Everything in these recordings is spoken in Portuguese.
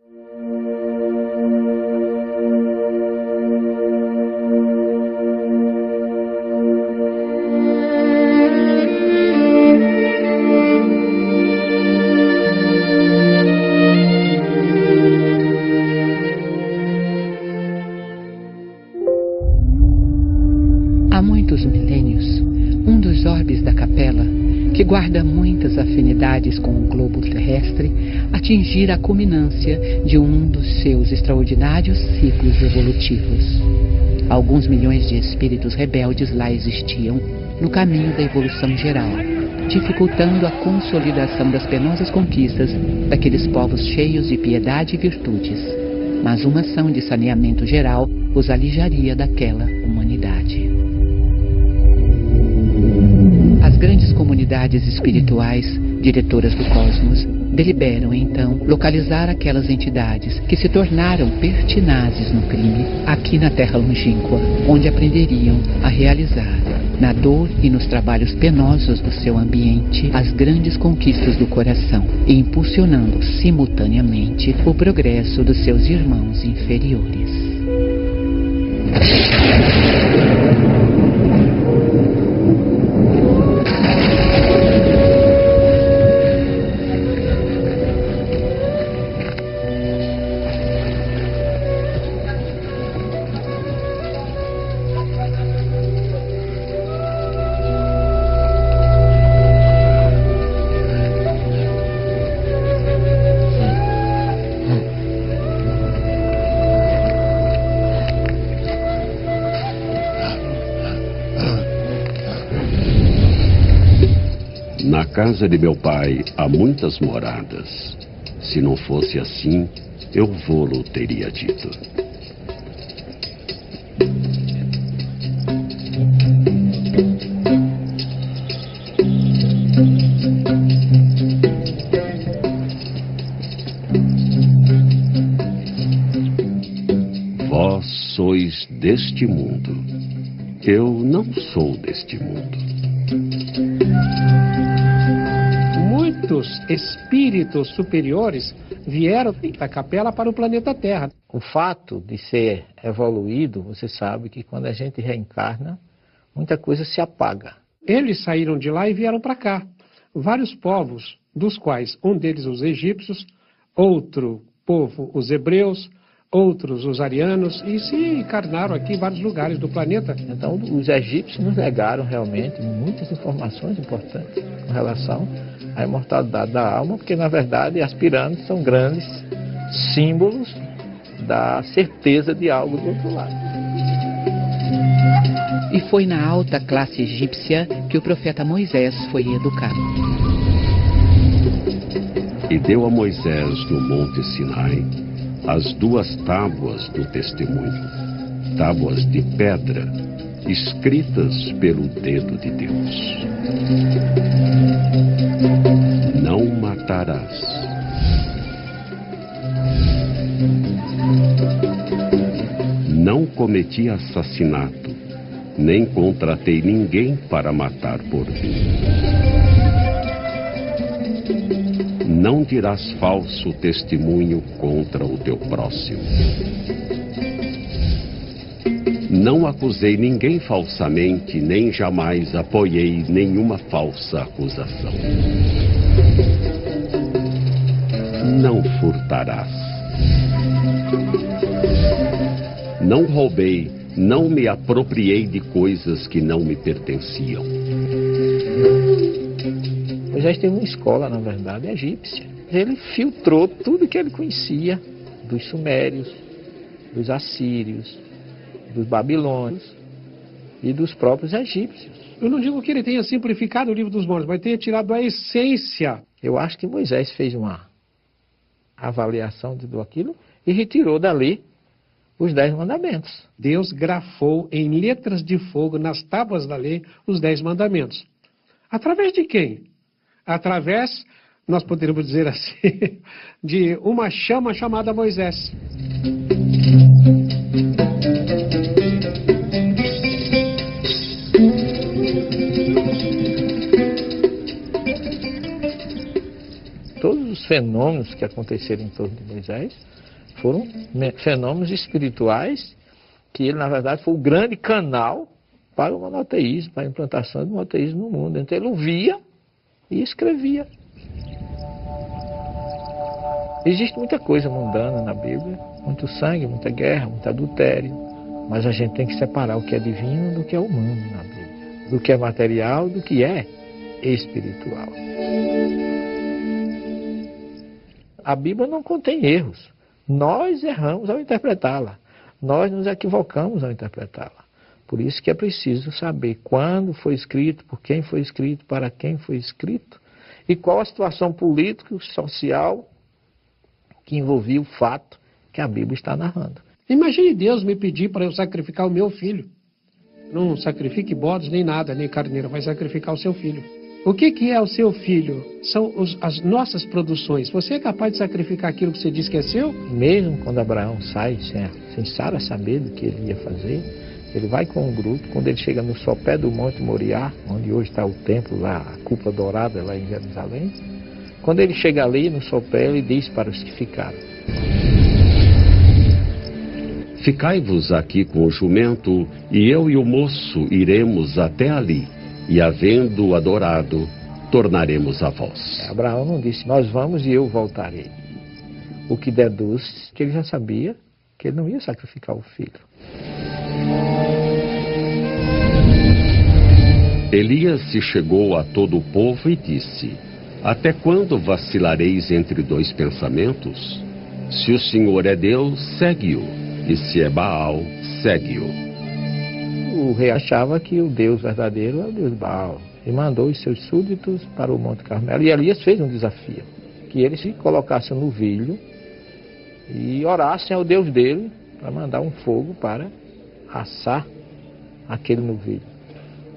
Há muitos milênios, um dos orbes da capela, que guarda muitas afinidades com o globo terrestre, atingira a culminância de um dos seus extraordinários ciclos evolutivos. Alguns milhões de espíritos rebeldes lá existiam, no caminho da evolução geral, dificultando a consolidação das penosas conquistas daqueles povos cheios de piedade e virtudes. Mas uma ação de saneamento geral os alijaria daquela humanidade. As grandes comunidades espirituais, diretoras do cosmos, deliberam então localizar aquelas entidades que se tornaram pertinazes no crime aqui na Terra longínqua, onde aprenderiam a realizar, na dor e nos trabalhos penosos do seu ambiente, as grandes conquistas do coração e impulsionando simultaneamente o progresso dos seus irmãos inferiores. Na casa de meu pai há muitas moradas. Se não fosse assim, eu vô-lo teria dito. Vós sois deste mundo. Eu não sou deste mundo. Muitos espíritos superiores vieram da capela para o planeta Terra. O fato de ser evoluído, você sabe que quando a gente reencarna, muita coisa se apaga. Eles saíram de lá e vieram para cá. Vários povos, dos quais um deles os egípcios, outro povo os hebreus, outros os arianos, e se encarnaram aqui em vários lugares do planeta. Então, os egípcios nos legaram realmente muitas informações importantes com relação à imortalidade da alma, porque, na verdade, as pirâmides são grandes símbolos da certeza de algo do outro lado. E foi na alta classe egípcia que o profeta Moisés foi educado. E deu a Moisés no monte Sinai as 2 tábuas do testemunho, tábuas de pedra, escritas pelo dedo de Deus. Não matarás. Não cometi assassinato, nem contratei ninguém para matar por mim. Não dirás falso testemunho contra o teu próximo. Não acusei ninguém falsamente, nem jamais apoiei nenhuma falsa acusação. Não furtarás. Não roubei, não me apropriei de coisas que não me pertenciam. Moisés teve uma escola, na verdade, egípcia. Ele filtrou tudo que ele conhecia dos sumérios, dos assírios, dos babilônios e dos próprios egípcios. Eu não digo que ele tenha simplificado o livro dos mortos, mas tenha tirado a essência. Eu acho que Moisés fez uma avaliação de tudo aquilo e retirou dali os 10 mandamentos. Deus grafou em letras de fogo nas tábuas da lei os 10 mandamentos. Através de quem? Através, nós poderíamos dizer assim, de uma chama chamada Moisés. Todos os fenômenos que aconteceram em torno de Moisés foram fenômenos espirituais, que ele, na verdade, foi o grande canal para o monoteísmo, para a implantação do monoteísmo no mundo. Então ele ouvia e escrevia. Existe muita coisa mundana na Bíblia, muito sangue, muita guerra, muito adultério, mas a gente tem que separar o que é divino do que é humano na Bíblia, do que é material do que é espiritual. A Bíblia não contém erros. Nós erramos ao interpretá-la. Nós nos equivocamos ao interpretá-la. Por isso que é preciso saber quando foi escrito, por quem foi escrito, para quem foi escrito e qual a situação política e social que envolvia o fato que a Bíblia está narrando. Imagine Deus me pedir para eu sacrificar o meu filho. Não sacrifique bodes nem nada, nem carneiro, vai sacrificar o seu filho. O que é o seu filho? São as nossas produções. Você é capaz de sacrificar aquilo que você diz que é seu? Mesmo quando Abraão sai sem Sara saber do que ele ia fazer, ele vai com um grupo. Quando ele chega no sopé do Monte Moriá, onde hoje está o templo lá, a cúpula dourada lá em Jerusalém, quando ele chega ali no sopé, ele diz para os que ficaram: Ficai-vos aqui com o jumento, e eu e o moço iremos até ali, e havendo adorado, tornaremos a vós. Abraão não disse, nós vamos e eu voltarei. O que deduz que ele já sabia que ele não ia sacrificar o filho. Elias se chegou a todo o povo e disse: Até quando vacilareis entre dois pensamentos? Se o Senhor é Deus, segue-o, e se é Baal, segue-o. O rei achava que o Deus verdadeiro é o Deus Baal, e mandou os seus súditos para o Monte Carmelo. E Elias fez um desafio, que eles se colocassem no novilho e orassem ao Deus dele para mandar um fogo para assar aquele novilho.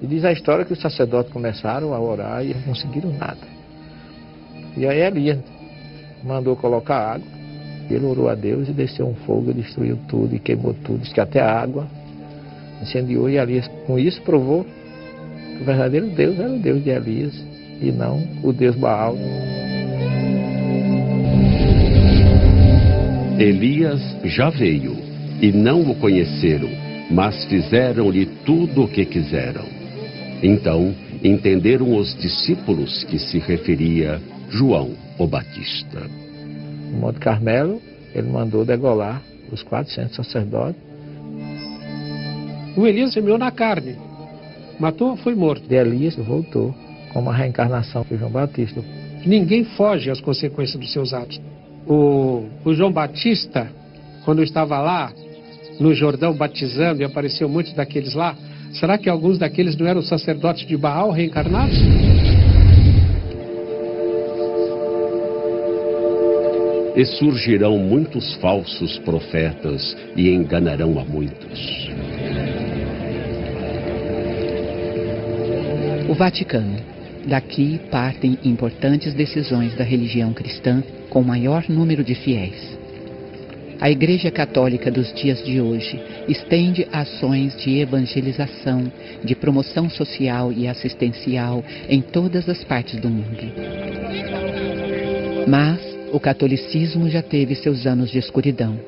E diz a história que os sacerdotes começaram a orar e não conseguiram nada. E aí Elias mandou colocar água, ele orou a Deus e desceu um fogo, destruiu tudo e queimou tudo. Diz que até a água incendiou, e Elias com isso provou que o verdadeiro Deus era o Deus de Elias e não o Deus Baal. Elias já veio e não o conheceram, mas fizeram-lhe tudo o que quiseram. Então entenderam os discípulos que se referia João o Batista. No Monte Carmelo, ele mandou degolar os 400 sacerdotes. O Elias semeou na carne, matou, foi morto. De Elias voltou como a reencarnação de João Batista. Ninguém foge às consequências dos seus atos. O João Batista, quando estava lá no Jordão batizando, e apareceu muitos daqueles lá, será que alguns daqueles não eram sacerdotes de Baal reencarnados? E surgirão muitos falsos profetas e enganarão a muitos. O Vaticano. Daqui partem importantes decisões da religião cristã com o maior número de fiéis. A Igreja Católica dos dias de hoje estende ações de evangelização, de promoção social e assistencial em todas as partes do mundo. Mas o catolicismo já teve seus anos de escuridão.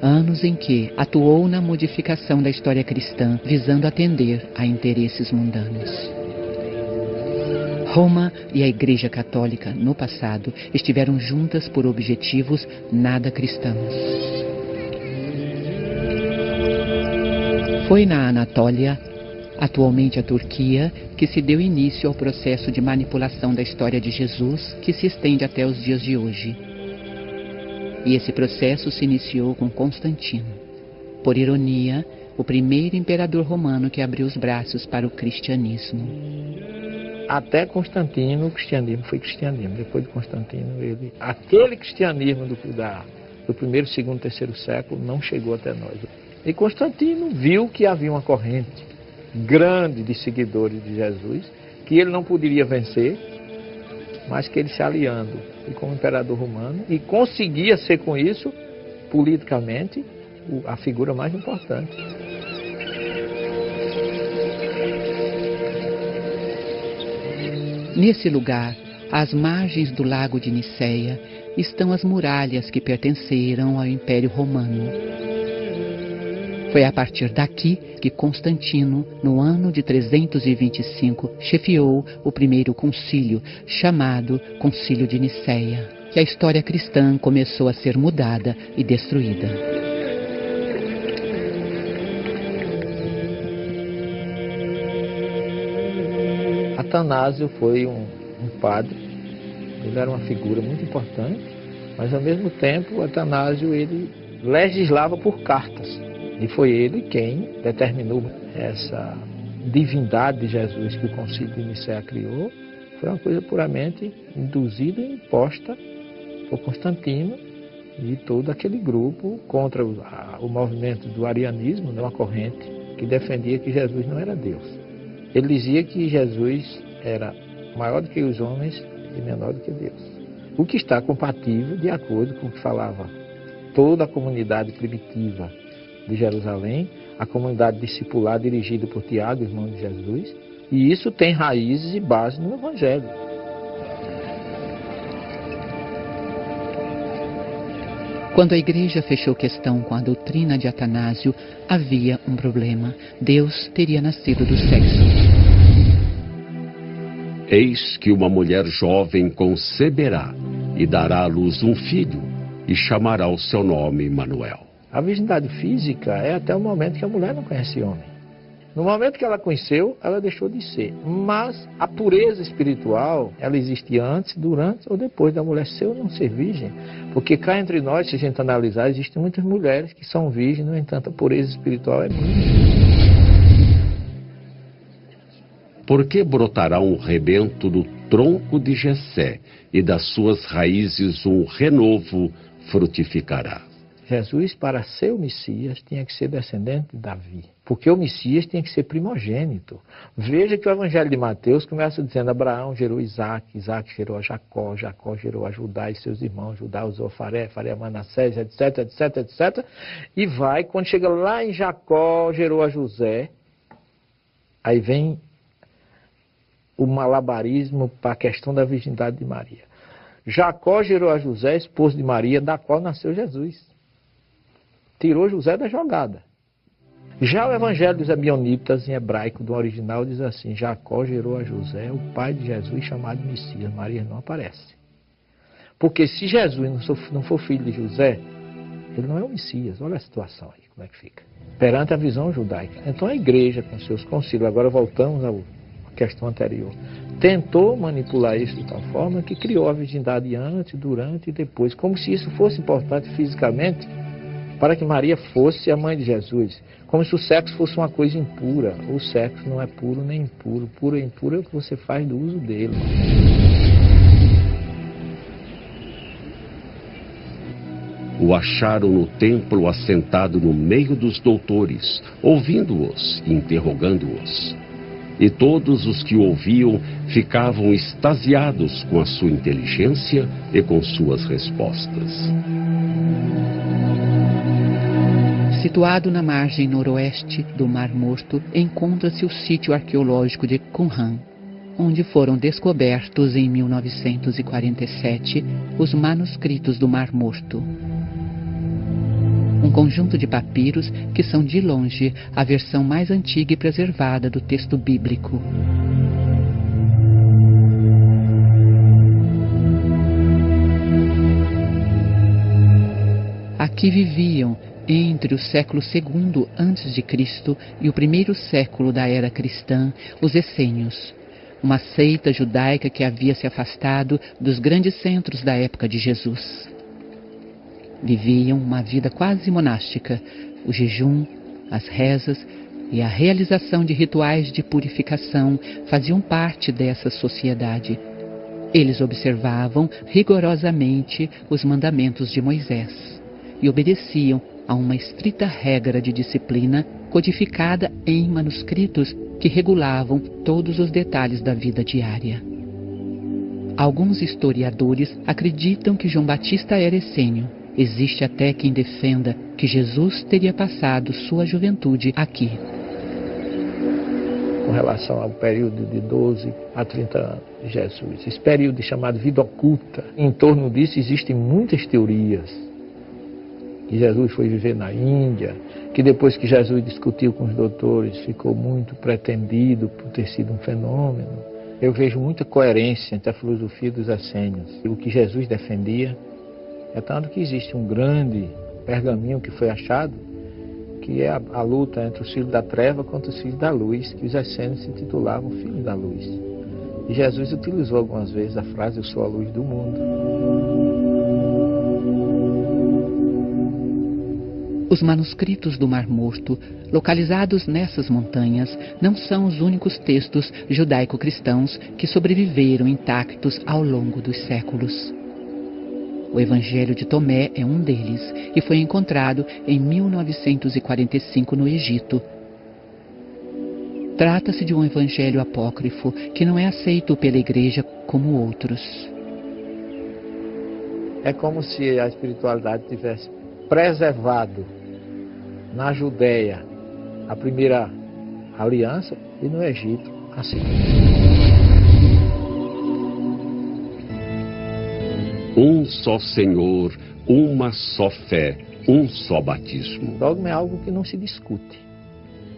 Anos em que atuou na modificação da história cristã, visando atender a interesses mundanos. Roma e a Igreja Católica, no passado, estiveram juntas por objetivos nada cristãos. Foi na Anatólia, atualmente a Turquia, que se deu início ao processo de manipulação da história de Jesus, que se estende até os dias de hoje. E esse processo se iniciou com Constantino. Por ironia, o primeiro imperador romano que abriu os braços para o cristianismo. Até Constantino, o cristianismo foi cristianismo. Depois de Constantino, aquele cristianismo do primeiro, segundo, terceiro século não chegou até nós. E Constantino viu que havia uma corrente grande de seguidores de Jesus, que ele não poderia vencer, mas que ele se aliando e como imperador romano, e conseguia ser com isso, politicamente, a figura mais importante. Nesse lugar, às margens do lago de Niceia, estão as muralhas que pertenceram ao Império Romano. Foi a partir daqui que Constantino, no ano de 325, chefiou o primeiro concílio, chamado Concílio de Niceia, que a história cristã começou a ser mudada e destruída. Atanásio foi um padre, ele era uma figura muito importante, mas ao mesmo tempo Atanásio ele legislava por cartas. E foi ele quem determinou essa divindade de Jesus que o Concílio de Nicéia criou. Foi uma coisa puramente induzida e imposta por Constantino e todo aquele grupo contra o movimento do arianismo, uma corrente que defendia que Jesus não era Deus. Ele dizia que Jesus era maior do que os homens e menor do que Deus. O que está compatível de acordo com o que falava toda a comunidade primitiva de Jerusalém, a comunidade discipular dirigida por Tiago, irmão de Jesus, e isso tem raízes e base no Evangelho. Quando a igreja fechou questão com a doutrina de Atanásio, havia um problema. Deus teria nascido do sexo. Eis que uma mulher jovem conceberá e dará à luz um filho, e chamará o seu nome Manuel. A virgindade física é até o momento que a mulher não conhece homem. No momento que ela conheceu, ela deixou de ser. Mas a pureza espiritual, ela existe antes, durante ou depois da mulher ser ou não ser virgem. Porque cá entre nós, se a gente analisar, existem muitas mulheres que são virgens, no entanto a pureza espiritual é mínima. Porque brotará um rebento do tronco de Jessé, e das suas raízes um renovo frutificará. Jesus, para ser o Messias, tinha que ser descendente de Davi. Porque o Messias tinha que ser primogênito. Veja que o Evangelho de Mateus começa dizendo: Abraão gerou Isaac, Isaac gerou a Jacó, Jacó gerou a Judá e seus irmãos, Judá usou Faré, Faré a Manassés, etc, etc, etc. E vai, quando chega lá em Jacó, gerou a José. Aí vem o malabarismo para a questão da virgindade de Maria. Jacó gerou a José, esposo de Maria, da qual nasceu Jesus. Tirou José da jogada. Já o Evangelho dos Ebionitas, em hebraico, do original, diz assim: Jacó gerou a José, o pai de Jesus, chamado Messias. Maria não aparece. Porque se Jesus não for filho de José, ele não é o Messias. Olha a situação aí, como é que fica. Perante a visão judaica. Então a igreja, com seus concílios, agora voltamos à questão anterior, tentou manipular isso de tal forma que criou a virgindade antes, durante e depois, como se isso fosse importante fisicamente, para que Maria fosse a mãe de Jesus, como se o sexo fosse uma coisa impura. O sexo não é puro nem impuro. Puro e impuro é o que você faz do uso dele. O acharam no templo assentado no meio dos doutores, ouvindo-os e interrogando-os. E todos os que o ouviam ficavam extasiados com a sua inteligência e com suas respostas. Situado na margem noroeste do Mar Morto, encontra-se o sítio arqueológico de Qumran, onde foram descobertos em 1947 os manuscritos do Mar Morto. Um conjunto de papiros que são, de longe, a versão mais antiga e preservada do texto bíblico. Aqui viviam, entre o século II a.C. e o primeiro século da era cristã, os essênios, uma seita judaica que havia se afastado dos grandes centros da época de Jesus. Viviam uma vida quase monástica. O jejum, as rezas e a realização de rituais de purificação faziam parte dessa sociedade. Eles observavam rigorosamente os mandamentos de Moisés e obedeciam a uma estrita regra de disciplina codificada em manuscritos que regulavam todos os detalhes da vida diária. Alguns historiadores acreditam que João Batista era essênio. Existe até quem defenda que Jesus teria passado sua juventude aqui. com relação ao período de 12 a 30 anos de Jesus. Esse período chamado vida oculta. Em torno disso existem muitas teorias. Que Jesus foi viver na Índia, que depois que Jesus discutiu com os doutores, ficou muito pretendido por ter sido um fenômeno. Eu vejo muita coerência entre a filosofia dos essênios e o que Jesus defendia. É tanto que existe um grande pergaminho que foi achado, que é a luta entre os filhos da treva contra os filhos da luz, que os essênios se intitulavam Filhos da Luz. E Jesus utilizou algumas vezes a frase, eu sou a luz do mundo. Os manuscritos do Mar Morto, localizados nessas montanhas, não são os únicos textos judaico-cristãos que sobreviveram intactos ao longo dos séculos. O Evangelho de Tomé é um deles e foi encontrado em 1945 no Egito. Trata-se de um evangelho apócrifo que não é aceito pela Igreja como outros. É como se a espiritualidade tivesse preservado na Judéia a primeira aliança e no Egito a segunda. Um só Senhor, uma só fé, um só batismo. O dogma é algo que não se discute.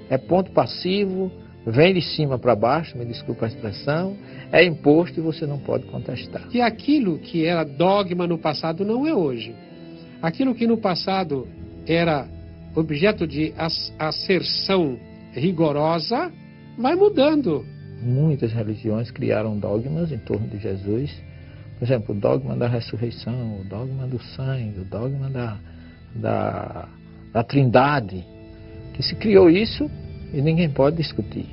É ponto passivo, vem de cima para baixo, me desculpa a expressão, é imposto e você não pode contestar. E aquilo que era dogma no passado não é hoje. Aquilo que no passado era objeto de asserção rigorosa, vai mudando. Muitas religiões criaram dogmas em torno de Jesus. Por exemplo, o dogma da ressurreição, o dogma do sangue, o dogma da trindade. Que se criou isso e ninguém pode discutir.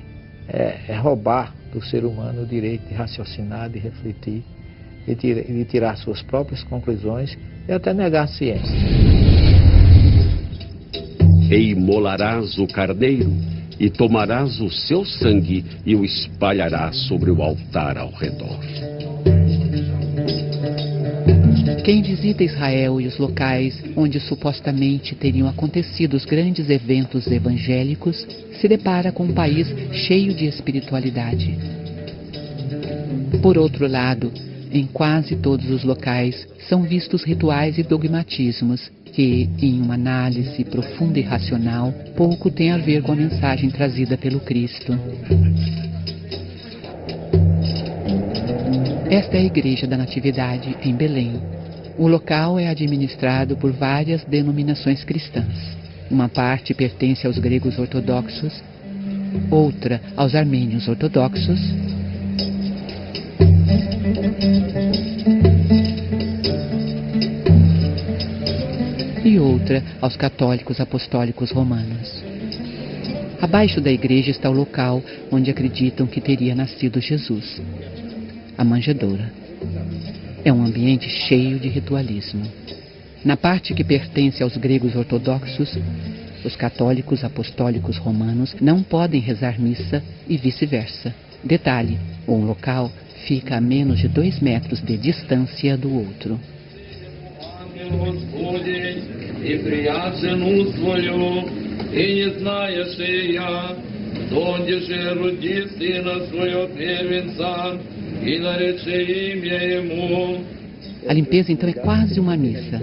É roubar do ser humano o direito de raciocinar, de refletir, de tirar suas próprias conclusões e até negar a ciência. E imolarás o carneiro, e tomarás o seu sangue e o espalharás sobre o altar ao redor. Quem visita Israel e os locais onde supostamente teriam acontecido os grandes eventos evangélicos se depara com um país cheio de espiritualidade. Por outro lado, em quase todos os locais são vistos rituais e dogmatismos que, em uma análise profunda e racional, pouco tem a ver com a mensagem trazida pelo Cristo. Esta é a Igreja da Natividade, em Belém. O local é administrado por várias denominações cristãs. Uma parte pertence aos gregos ortodoxos, outra aos armênios ortodoxos, e outra aos católicos apostólicos romanos. Abaixo da igreja está o local onde acreditam que teria nascido Jesus, a manjedoura. É um ambiente cheio de ritualismo. Na parte que pertence aos gregos ortodoxos, os católicos apostólicos romanos não podem rezar missa e vice-versa. Detalhe, um local fica a menos de 2 metros de distância do outro. A limpeza então é quase uma missa.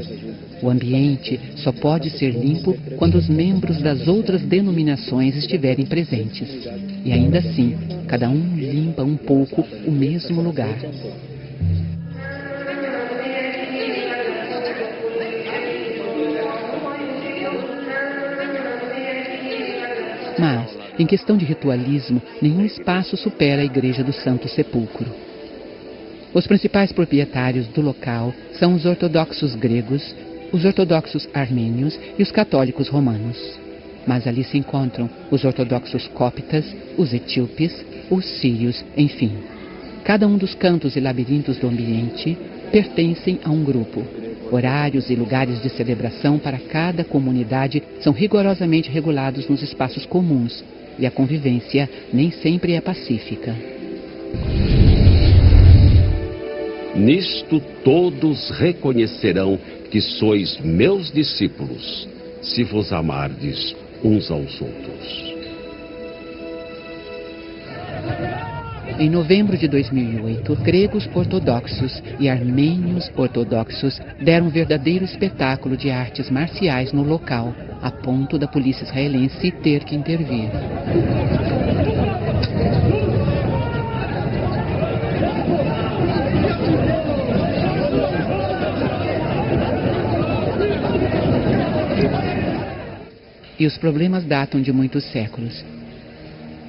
O ambiente só pode ser limpo quando os membros das outras denominações estiverem presentes. E ainda assim, cada um limpa um pouco o mesmo lugar. Mas, em questão de ritualismo, nenhum espaço supera a Igreja do Santo Sepulcro. Os principais proprietários do local são os ortodoxos gregos, os ortodoxos armênios e os católicos romanos. Mas ali se encontram os ortodoxos cóptas, os etíopes, os sírios, enfim. Cada um dos cantos e labirintos do ambiente pertencem a um grupo. Horários e lugares de celebração para cada comunidade são rigorosamente regulados nos espaços comuns, e a convivência nem sempre é pacífica. Nisto todos reconhecerão que sois meus discípulos, se vos amardes uns aos outros. Em novembro de 2008, gregos ortodoxos e armênios ortodoxos deram um verdadeiro espetáculo de artes marciais no local, a ponto da polícia israelense ter que intervir. E os problemas datam de muitos séculos.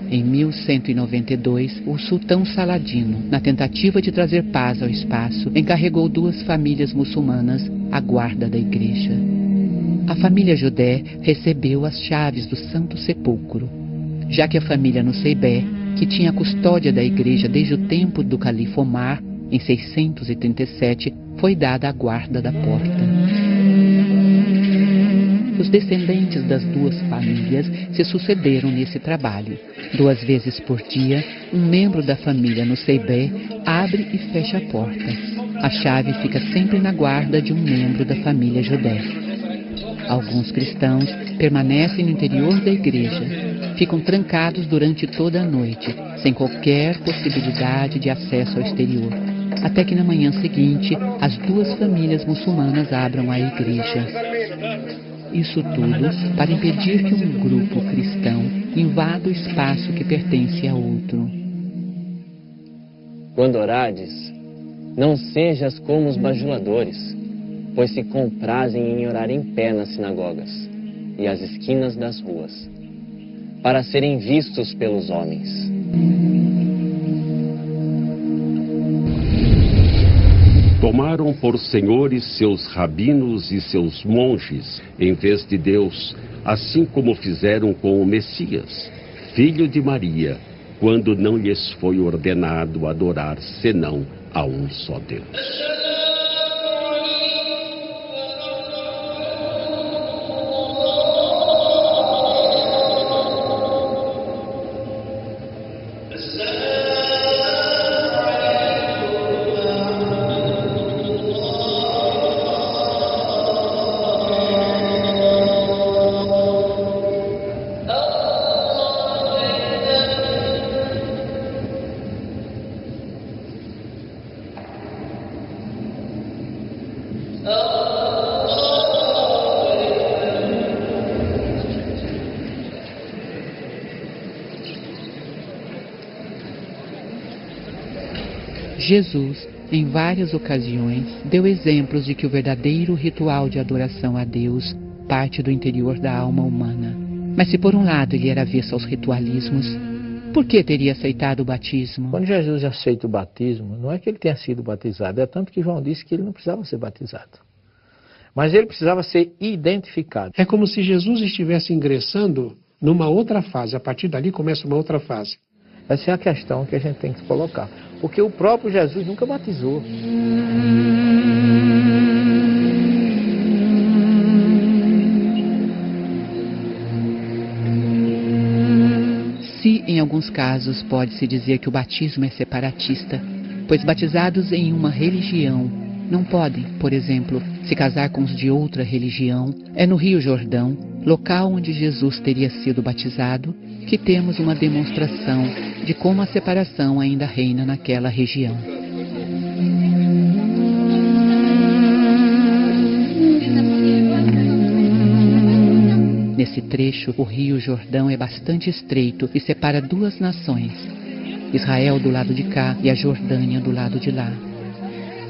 Em 1192, o sultão Saladino, na tentativa de trazer paz ao espaço, encarregou 2 famílias muçulmanas à guarda da igreja. A família Judé recebeu as chaves do Santo Sepulcro, já que a família Nuseibé, que tinha a custódia da igreja desde o tempo do califa Omar, em 637, foi dada a guarda da porta. Os descendentes das 2 famílias se sucederam nesse trabalho. 2 vezes por dia, um membro da família Nuseibé abre e fecha a porta. A chave fica sempre na guarda de um membro da família Judé. Alguns cristãos permanecem no interior da igreja. Ficam trancados durante toda a noite, sem qualquer possibilidade de acesso ao exterior. Até que na manhã seguinte, as 2 famílias muçulmanas abram a igreja. Isso tudo para impedir que um grupo cristão invada o espaço que pertence a outro. Quando orares, não sejas como os bajuladores, pois se comprazem em orar em pé nas sinagogas e às esquinas das ruas, para serem vistos pelos homens. Tomaram por senhores seus rabinos e seus monges, em vez de Deus, assim como fizeram com o Messias, filho de Maria, quando não lhes foi ordenado adorar senão a um só Deus. Jesus, em várias ocasiões, deu exemplos de que o verdadeiro ritual de adoração a Deus parte do interior da alma humana. Mas se por um lado ele era avesso aos ritualismos, por que teria aceitado o batismo? Quando Jesus aceita o batismo, não é que ele tenha sido batizado, é tanto que João disse que ele não precisava ser batizado. Mas ele precisava ser identificado. É como se Jesus estivesse ingressando numa outra fase. A partir dali começa uma outra fase. Essa é a questão que a gente tem que colocar. Porque o próprio Jesus nunca batizou. Se, em alguns casos, pode-se dizer que o batismo é separatista, pois batizados em uma religião não podem, por exemplo, se casar com os de outra religião, é no Rio Jordão, local onde Jesus teria sido batizado, que temos uma demonstração de como a separação ainda reina naquela região. Nesse trecho, o Rio Jordão é bastante estreito e separa 2 nações, Israel do lado de cá e a Jordânia do lado de lá.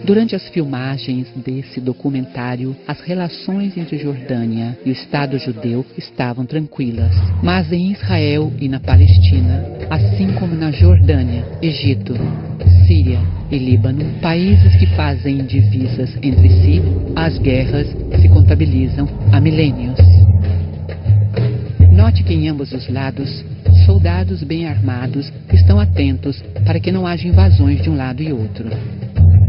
Durante as filmagens desse documentário, as relações entre Jordânia e o Estado judeu estavam tranquilas. Mas em Israel e na Palestina, assim como na Jordânia, Egito, Síria e Líbano, países que fazem divisas entre si, as guerras se contabilizam há milênios. Note que em ambos os lados, soldados bem armados estão atentos para que não haja invasões de um lado e outro.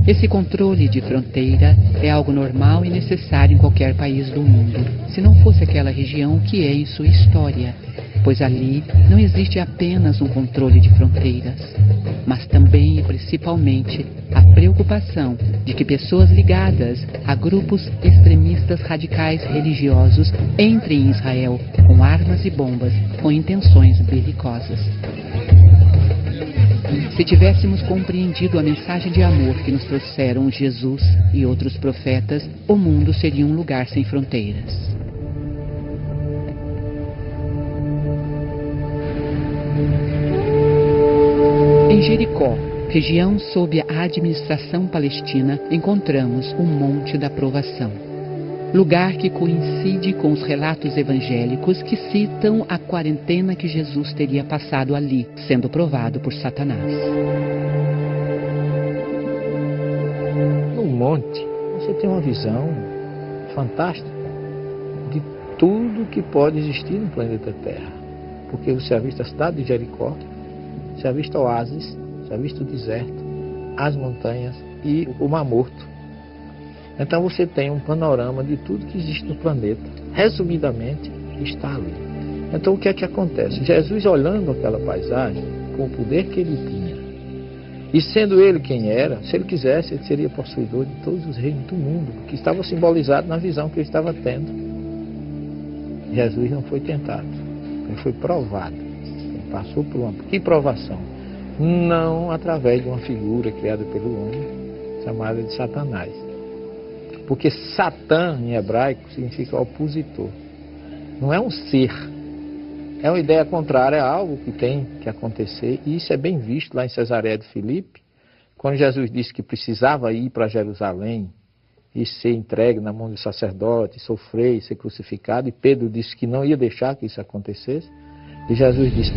Esse controle de fronteira é algo normal e necessário em qualquer país do mundo, se não fosse aquela região que é em sua história, pois ali não existe apenas um controle de fronteiras, mas também e principalmente a preocupação de que pessoas ligadas a grupos extremistas radicais religiosos entrem em Israel com armas e bombas com intenções belicosas. Se tivéssemos compreendido a mensagem de amor que nos trouxeram Jesus e outros profetas, o mundo seria um lugar sem fronteiras. Em Jericó, região sob a administração palestina, encontramos o Monte da Provação. Lugar que coincide com os relatos evangélicos que citam a quarentena que Jesus teria passado ali, sendo provado por Satanás. No monte, você tem uma visão fantástica de tudo que pode existir no planeta Terra. Porque você avista a cidade de Jericó, você avista oásis, você avista o deserto, as montanhas e o Mar Morto. Então você tem um panorama de tudo que existe no planeta. Resumidamente, está ali. Então o que é que acontece? Jesus, olhando aquela paisagem, com o poder que ele tinha, e sendo ele quem era, se ele quisesse, ele seria possuidor de todos os reinos do mundo, que estava simbolizado na visão que ele estava tendo. Jesus não foi tentado, ele foi provado. Ele passou por uma... Que provação? Não através de uma figura criada pelo homem, chamada de Satanás. Porque Satã, em hebraico, significa opositor. Não é um ser. É uma ideia contrária a algo que tem que acontecer. E isso é bem visto lá em Cesareia de Filipe, quando Jesus disse que precisava ir para Jerusalém e ser entregue na mão do sacerdote, sofrer e ser crucificado. E Pedro disse que não ia deixar que isso acontecesse. E Jesus disse: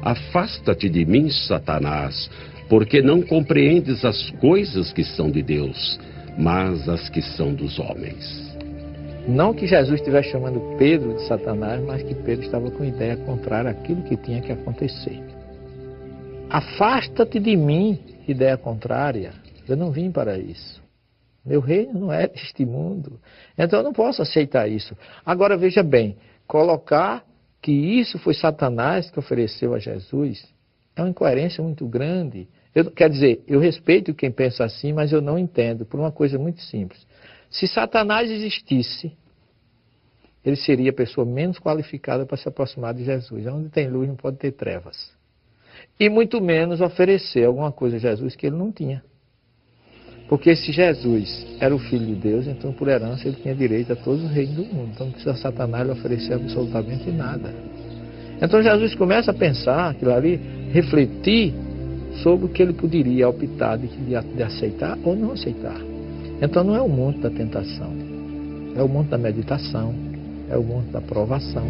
Afasta-te de mim, Satanás, porque não compreendes as coisas que são de Deus, mas as que são dos homens. Não que Jesus estivesse chamando Pedro de Satanás, mas que Pedro estava com ideia contrária àquilo que tinha que acontecer. Afasta-te de mim, ideia contrária. Eu não vim para isso. Meu reino não é deste mundo. Então eu não posso aceitar isso. Agora veja bem, colocar que isso foi Satanás que ofereceu a Jesus é uma incoerência muito grande. Quer dizer, eu respeito quem pensa assim, mas eu não entendo, por uma coisa muito simples. Se Satanás existisse, ele seria a pessoa menos qualificada para se aproximar de Jesus. Onde tem luz não pode ter trevas. E muito menos oferecer alguma coisa a Jesus que ele não tinha. Porque se Jesus era o Filho de Deus, então por herança ele tinha direito a todos os reinos do mundo. Então não precisa Satanás lhe oferecer absolutamente nada. Então Jesus começa a pensar aquilo ali, refletir sobre o que ele poderia optar de aceitar ou não aceitar. Então não é o monte da tentação, é o monte da meditação, é o monte da provação.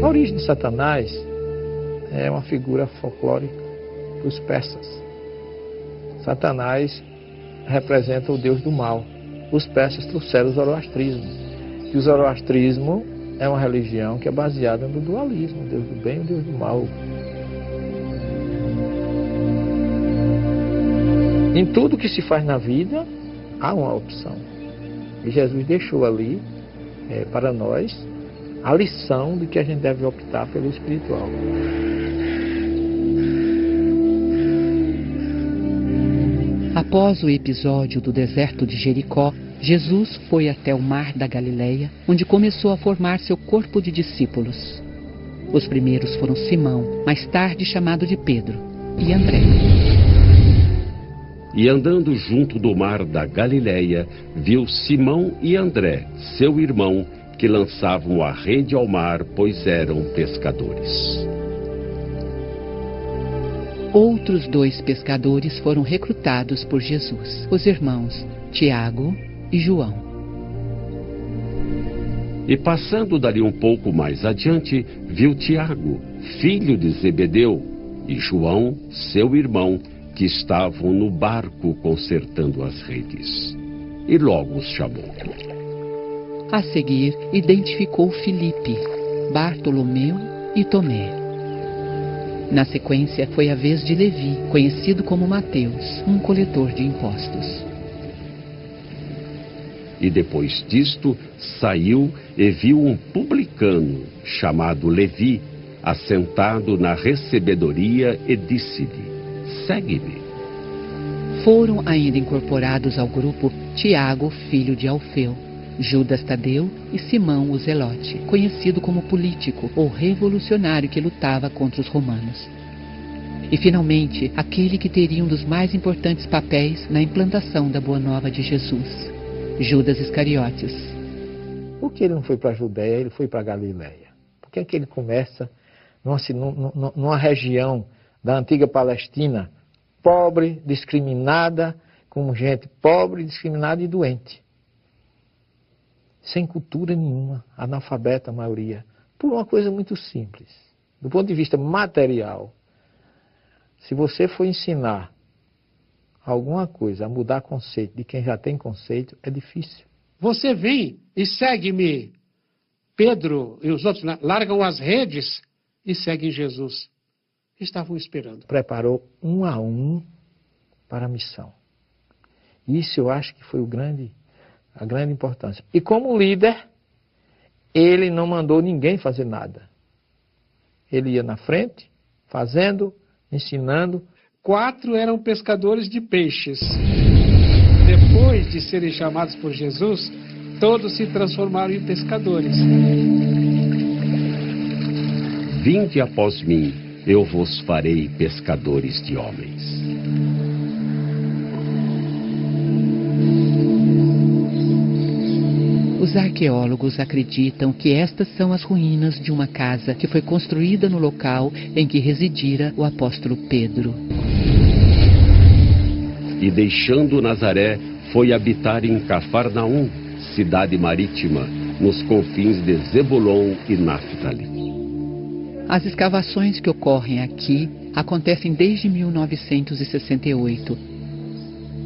A origem de Satanás é uma figura folclórica dos persas. Satanás representa o deus do mal. Os persas trouxeram o zoroastrismo. E o zoroastrismo é uma religião que é baseada no dualismo, o Deus do bem e o Deus do mal. Em tudo que se faz na vida, há uma opção. E Jesus deixou ali, para nós, a lição de que a gente deve optar pelo espiritual. Após o episódio do deserto de Jericó, Jesus foi até o mar da Galileia, onde começou a formar seu corpo de discípulos. Os primeiros foram Simão, mais tarde chamado de Pedro, e André. E andando junto do mar da Galileia, viu Simão e André, seu irmão, que lançavam a rede ao mar, pois eram pescadores. Outros 2 pescadores foram recrutados por Jesus, os irmãos Tiago e João. E passando dali um pouco mais adiante, viu Tiago, filho de Zebedeu, e João, seu irmão, que estavam no barco consertando as redes. E logo os chamou. A seguir, identificou Filipe, Bartolomeu e Tomé. Na sequência, foi a vez de Levi, conhecido como Mateus, um coletor de impostos. E depois disto, saiu e viu um publicano, chamado Levi, assentado na recebedoria, e disse-lhe: segue-me. Foram ainda incorporados ao grupo Tiago, filho de Alfeu, Judas Tadeu e Simão o Zelote, conhecido como político ou revolucionário que lutava contra os romanos. E, finalmente, aquele que teria um dos mais importantes papéis na implantação da Boa Nova de Jesus, Judas Iscariotes. Por que ele não foi para a Judéia, ele foi para a Galileia? Por que é que ele começa numa região da antiga Palestina, pobre, discriminada, com gente pobre, discriminada e doente? Sem cultura nenhuma, analfabeta a maioria, por uma coisa muito simples. Do ponto de vista material, se você for ensinar alguma coisa a mudar conceito de quem já tem conceito, é difícil. Você vem e segue-me. Pedro e os outros largam as redes e seguem Jesus. Estavam esperando. Preparou um a um para a missão. Isso eu acho que foi a grande importância. E como líder, ele não mandou ninguém fazer nada. Ele ia na frente, fazendo, ensinando. 4 eram pescadores de peixes. Depois de serem chamados por Jesus, todos se transformaram em pescadores. Vinde após mim, eu vos farei pescadores de homens. Os arqueólogos acreditam que estas são as ruínas de uma casa que foi construída no local em que residira o apóstolo Pedro. E deixando Nazaré, foi habitar em Cafarnaum, cidade marítima, nos confins de Zebulon e Naftali. As escavações que ocorrem aqui acontecem desde 1968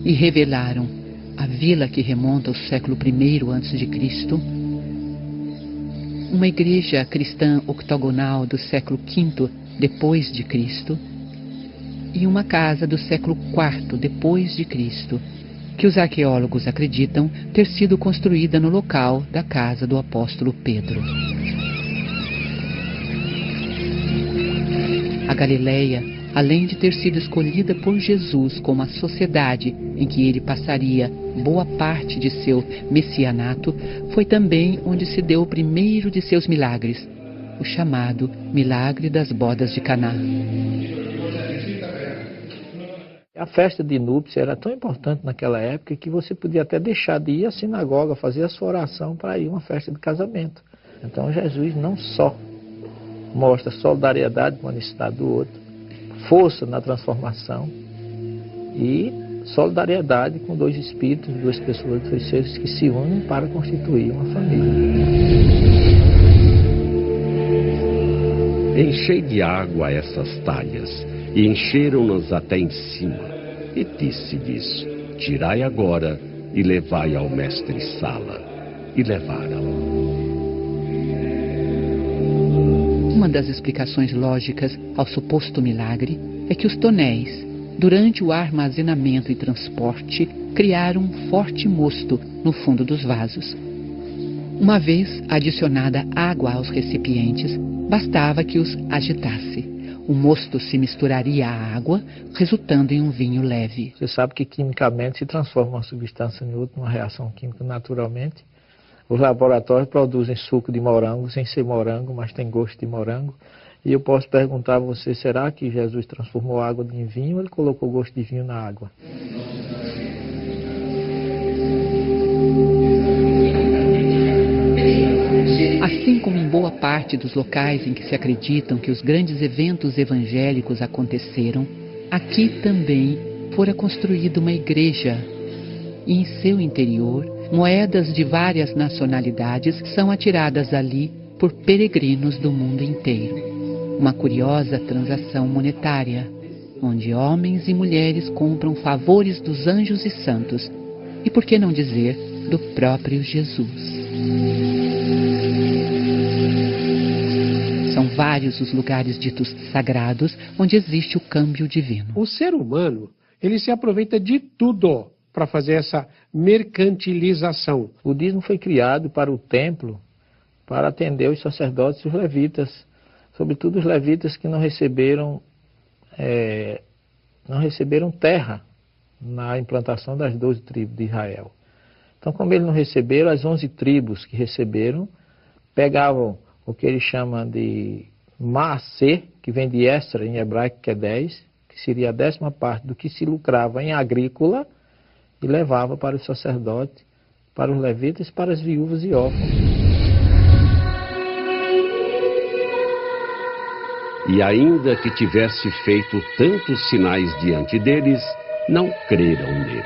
e revelaram a vila que remonta ao século I a.C., uma igreja cristã octogonal do século V depois de Cristo e uma casa do século IV depois de Cristo, que os arqueólogos acreditam ter sido construída no local da casa do apóstolo Pedro. A Galileia, além de ter sido escolhida por Jesus como a sociedade em que ele passaria boa parte de seu messianato, foi também onde se deu o primeiro de seus milagres, o chamado Milagre das Bodas de Caná. A festa de núpcias era tão importante naquela época que você podia até deixar de ir à sinagoga, fazer a sua oração para ir a uma festa de casamento. Então Jesus não só mostra solidariedade com a necessidade do outro, força na transformação e solidariedade com dois espíritos, duas pessoas, dois seres que se unem para constituir uma família. Enchei de água essas talhas, e encheram-nas até em cima. E disse-lhes: tirai agora e levai ao mestre Sala. E levaram. Uma das explicações lógicas ao suposto milagre é que os tonéis, durante o armazenamento e transporte, criaram um forte mosto no fundo dos vasos. Uma vez adicionada água aos recipientes, bastava que os agitasse. O mosto se misturaria à água, resultando em um vinho leve. Você sabe que quimicamente se transforma uma substância em outra, uma reação química naturalmente. Os laboratórios produzem suco de morango, sem ser morango, mas tem gosto de morango. E eu posso perguntar a você, será que Jesus transformou a água em vinho ou ele colocou gosto de vinho na água? Assim como em boa parte dos locais em que se acreditam que os grandes eventos evangélicos aconteceram, aqui também fora construída uma igreja. E em seu interior, moedas de várias nacionalidades são atiradas ali por peregrinos do mundo inteiro. Uma curiosa transação monetária, onde homens e mulheres compram favores dos anjos e santos, e por que não dizer, do próprio Jesus. São vários os lugares ditos sagrados onde existe o câmbio divino. O ser humano, ele se aproveita de tudo para fazer essa mercantilização. O budismo foi criado para o templo, para atender os sacerdotes e os levitas, sobretudo os levitas que não receberam terra na implantação das 12 tribos de Israel. Então, como eles não receberam, as 11 tribos que receberam, pegavam o que ele chama de Maaser, que vem de Estra, em hebraico, que é 10, que seria a 10ª parte do que se lucrava em agrícola, e levava para os sacerdotes, para os levitas, para as viúvas e órfãos. E ainda que tivesse feito tantos sinais diante deles, não creram nele.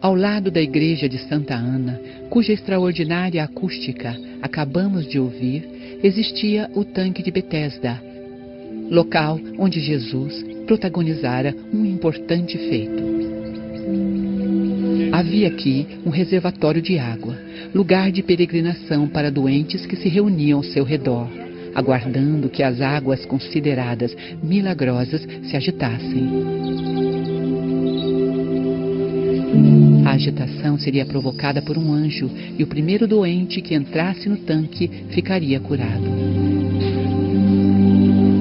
Ao lado da igreja de Santa Ana, cuja extraordinária acústica acabamos de ouvir, existia o tanque de Betesda, local onde Jesus protagonizara um importante feito. Havia aqui um reservatório de água, lugar de peregrinação para doentes que se reuniam ao seu redor, aguardando que as águas consideradas milagrosas se agitassem. A agitação seria provocada por um anjo e o primeiro doente que entrasse no tanque ficaria curado.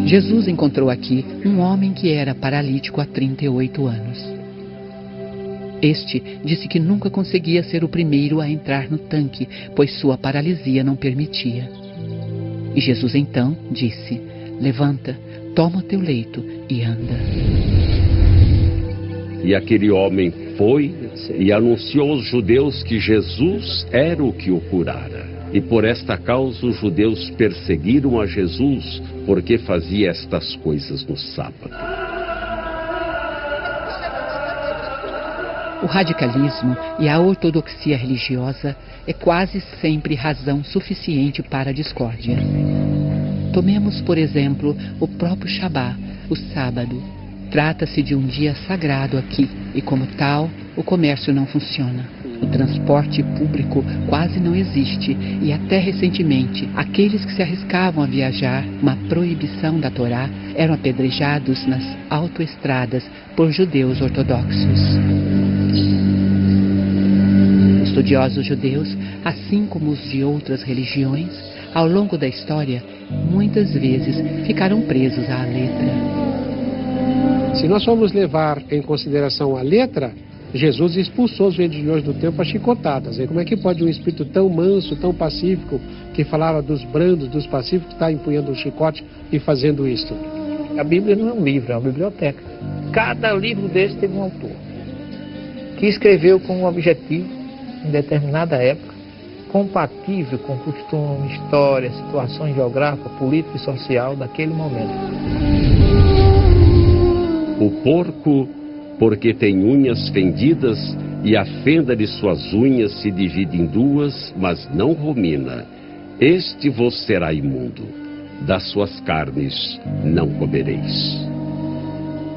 Jesus encontrou aqui um homem que era paralítico há 38 anos. Este disse que nunca conseguia ser o primeiro a entrar no tanque, pois sua paralisia não permitia. E Jesus então disse: levanta, toma o teu leito e anda. E aquele homem foi e anunciou aos judeus que Jesus era o que o curara. E por esta causa os judeus perseguiram a Jesus, porque fazia estas coisas no sábado. O radicalismo e a ortodoxia religiosa é quase sempre razão suficiente para a discórdia. Tomemos, por exemplo, o próprio Shabá, o sábado. Trata-se de um dia sagrado aqui e, como tal, o comércio não funciona. O transporte público quase não existe e até recentemente aqueles que se arriscavam a viajar, uma proibição da Torá, eram apedrejados nas autoestradas por judeus ortodoxos. Estudiosos judeus, assim como os de outras religiões, ao longo da história, muitas vezes ficaram presos à letra. Se nós formos levar em consideração a letra, Jesus expulsou os vendilhões do templo a chicotadas. E como é que pode um espírito tão manso, tão pacífico, que falava dos brandos, dos pacíficos, estar empunhando um chicote e fazendo isto? A Bíblia não é um livro, é uma biblioteca. Cada livro desse teve um autor, que escreveu com um objetivo, em determinada época, compatível com costume, história, situação geográfica, política e social daquele momento. O porco, porque tem unhas fendidas, e a fenda de suas unhas se divide em duas, mas não rumina. Este vos será imundo. Das suas carnes não comereis.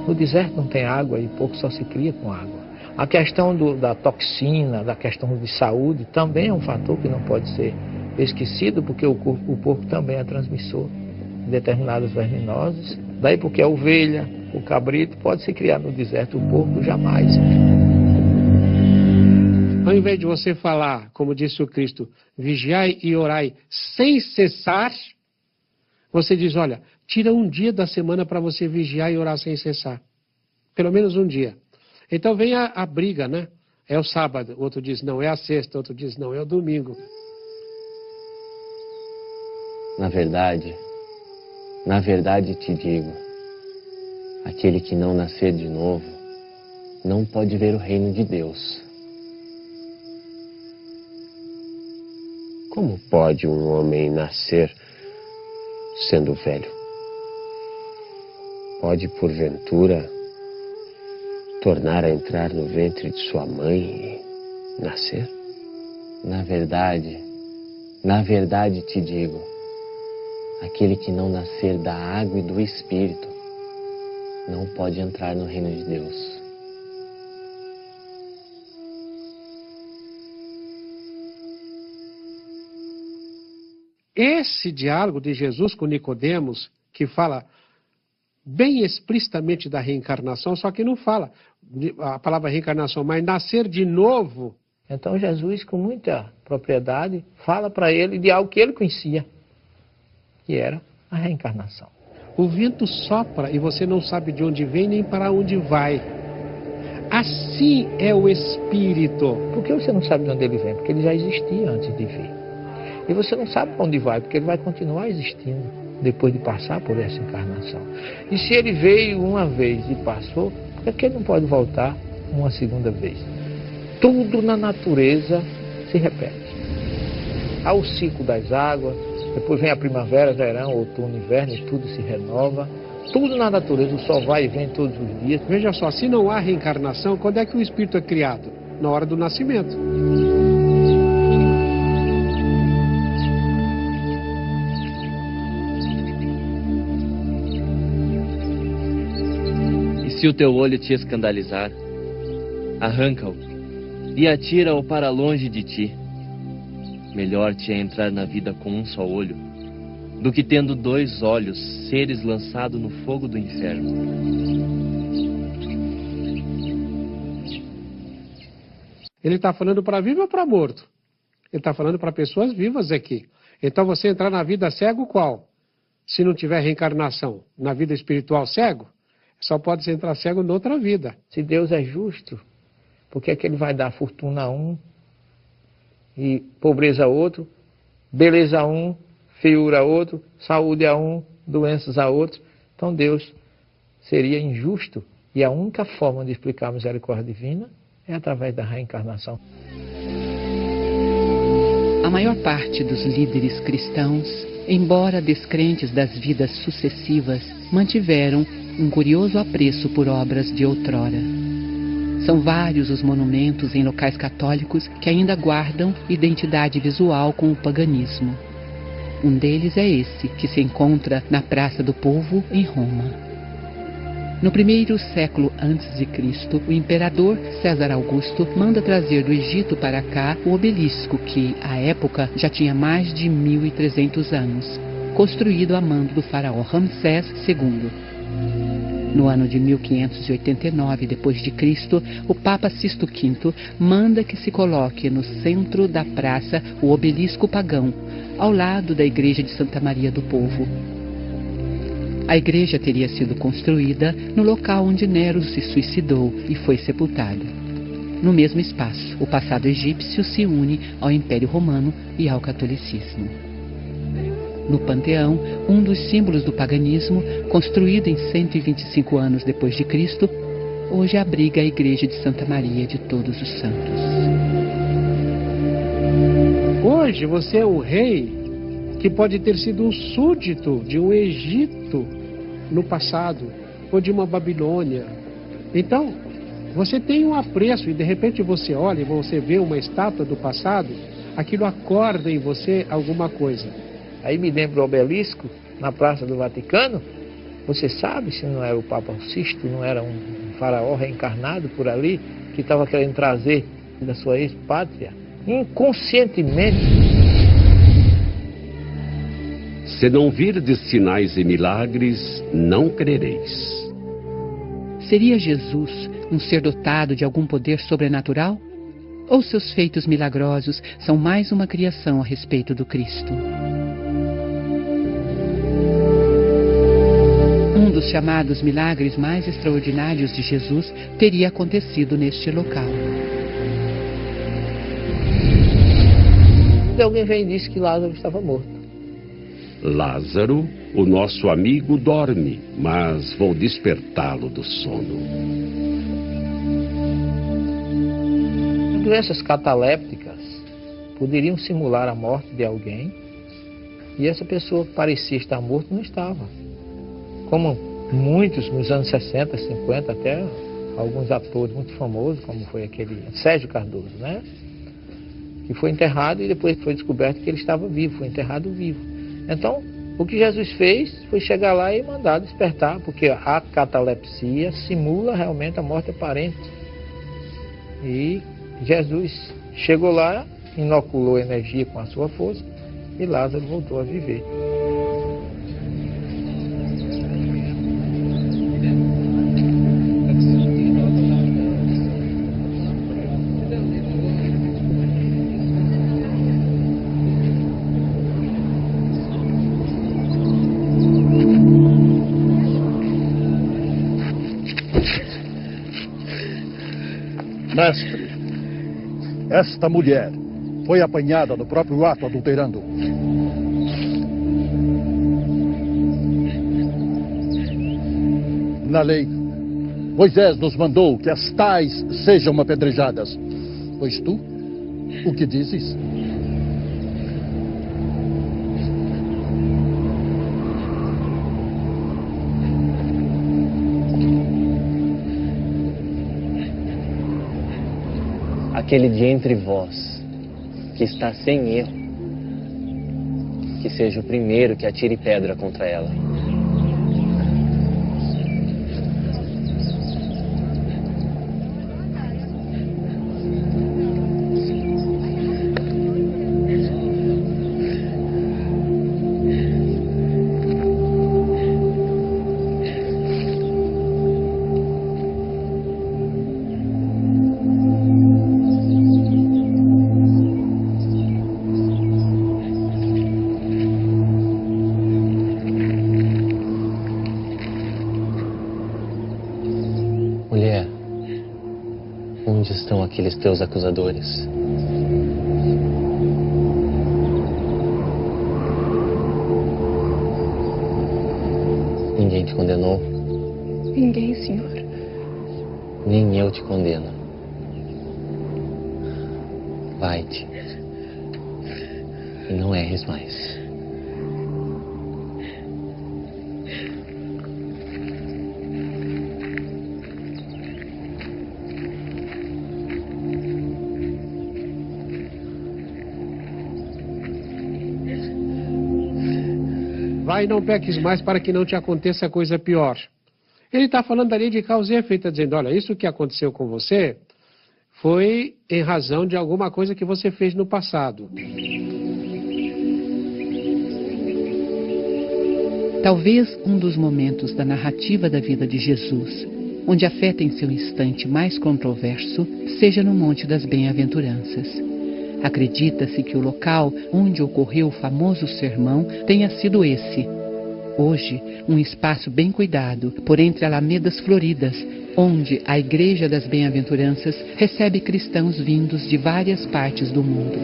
No deserto não tem água e pouco só se cria com água. A questão da toxina, da questão de saúde, também é um fator que não pode ser esquecido, porque o porco também é transmissor de determinadas verminoses. Daí porque a ovelha, o cabrito, pode se criar no deserto, o porco jamais. Ao invés de você falar, como disse o Cristo, vigiai e orai sem cessar, você diz, olha, tira um dia da semana para você vigiar e orar sem cessar. Pelo menos um dia. Então vem a briga, né? É o sábado, outro diz não, é a sexta, outro diz não, é o domingo. Na verdade te digo, aquele que não nascer de novo, não pode ver o reino de Deus. Como pode um homem nascer sendo velho? Pode, porventura, tornar a entrar no ventre de sua mãe e nascer? Na verdade te digo, aquele que não nascer da água e do Espírito, não pode entrar no reino de Deus. Esse diálogo de Jesus com Nicodemos, que fala bem explicitamente da reencarnação, só que não fala a palavra reencarnação, mas nascer de novo. Então Jesus, com muita propriedade, fala para ele de algo que ele conhecia, que era a reencarnação. O vento sopra e você não sabe de onde vem nem para onde vai. Assim é o Espírito. Por que você não sabe de onde ele vem? Porque ele já existia antes de vir. E você não sabe para onde vai, porque ele vai continuar existindo depois de passar por essa encarnação. E se ele veio uma vez e passou, por que ele não pode voltar uma segunda vez? Tudo na natureza se repete. Há o ciclo das águas, depois vem a primavera, verão, outono, inverno, e tudo se renova. Tudo na natureza, o sol vai e vem todos os dias. Veja só, se não há reencarnação, quando é que o espírito é criado? Na hora do nascimento. E se o teu olho te escandalizar, arranca-o e atira-o para longe de ti. Melhor te é entrar na vida com um só olho, do que tendo 2 olhos, seres lançado no fogo do inferno. Ele está falando para vivo ou para morto? Ele está falando para pessoas vivas aqui. Então você entrar na vida cego qual? Se não tiver reencarnação, na vida espiritual cego, só pode se entrar cego noutra vida. Se Deus é justo, por que é que ele vai dar fortuna a um e pobreza a outro, beleza a um, feiura a outro, saúde a um, doenças a outro? Então Deus seria injusto, e a única forma de explicar a misericórdia divina é através da reencarnação. A maior parte dos líderes cristãos, embora descrentes das vidas sucessivas, mantiveram um curioso apreço por obras de outrora. São vários os monumentos em locais católicos que ainda guardam identidade visual com o paganismo. Um deles é esse, que se encontra na Praça do Povo, em Roma. No 1º século a.C., o imperador César Augusto manda trazer do Egito para cá o obelisco que, à época, já tinha mais de 1.300 anos, construído a mando do faraó Ramsés II. No ano de 1589 d.C., o Papa Sisto V manda que se coloque no centro da praça o obelisco pagão, ao lado da igreja de Santa Maria do Povo. A igreja teria sido construída no local onde Nero se suicidou e foi sepultado. No mesmo espaço, o passado egípcio se une ao Império Romano e ao catolicismo. No Panteão, um dos símbolos do paganismo, construído em 125 anos depois de Cristo, hoje abriga a igreja de Santa Maria de Todos os Santos. Hoje você é um rei que pode ter sido um súdito de um Egito no passado, ou de uma Babilônia. Então, você tem um apreço e de repente você olha e você vê uma estátua do passado, aquilo acorda em você alguma coisa. Aí me lembra o obelisco na Praça do Vaticano. Você sabe se não era o Papa Sisto, não era um faraó reencarnado por ali, que estava querendo trazer da sua ex-pátria, inconscientemente. Se não virdes sinais e milagres, não crereis. Seria Jesus um ser dotado de algum poder sobrenatural? Ou seus feitos milagrosos são mais uma criação a respeito do Cristo? Um dos chamados milagres mais extraordinários de Jesus teria acontecido neste local. Alguém veio e disse que Lázaro estava morto. Lázaro, o nosso amigo, dorme, mas vou despertá-lo do sono. Doenças catalépticas poderiam simular a morte de alguém e essa pessoa que parecia estar morta não estava. Como muitos nos anos 60, 50, até alguns atores muito famosos, como foi aquele Sérgio Cardoso, né? Que foi enterrado e depois foi descoberto que ele estava vivo, foi enterrado vivo. Então, o que Jesus fez foi chegar lá e mandar despertar, porque a catalepsia simula realmente a morte aparente. E Jesus chegou lá, inoculou energia com a sua força e Lázaro voltou a viver. Esta mulher foi apanhada no próprio ato adulterando. Na lei, Moisés nos mandou que as tais sejam apedrejadas. Pois tu, o que dizes? Aquele de entre vós que está sem erro, que seja o primeiro que atire pedra contra ela. Mulher, onde estão aqueles teus acusadores? Ninguém te condenou? Ninguém, Senhor. Nem eu te condeno. Vai-te e não erres mais. Vai e não peques mais para que não te aconteça coisa pior. Ele está falando ali de causa e efeito, tá dizendo, olha, isso que aconteceu com você foi em razão de alguma coisa que você fez no passado. Talvez um dos momentos da narrativa da vida de Jesus, onde a fé tem seu instante mais controverso, seja no Monte das Bem-aventuranças. Acredita-se que o local onde ocorreu o famoso sermão tenha sido esse. Hoje, um espaço bem cuidado, por entre alamedas floridas, onde a Igreja das Bem-aventuranças recebe cristãos vindos de várias partes do mundo.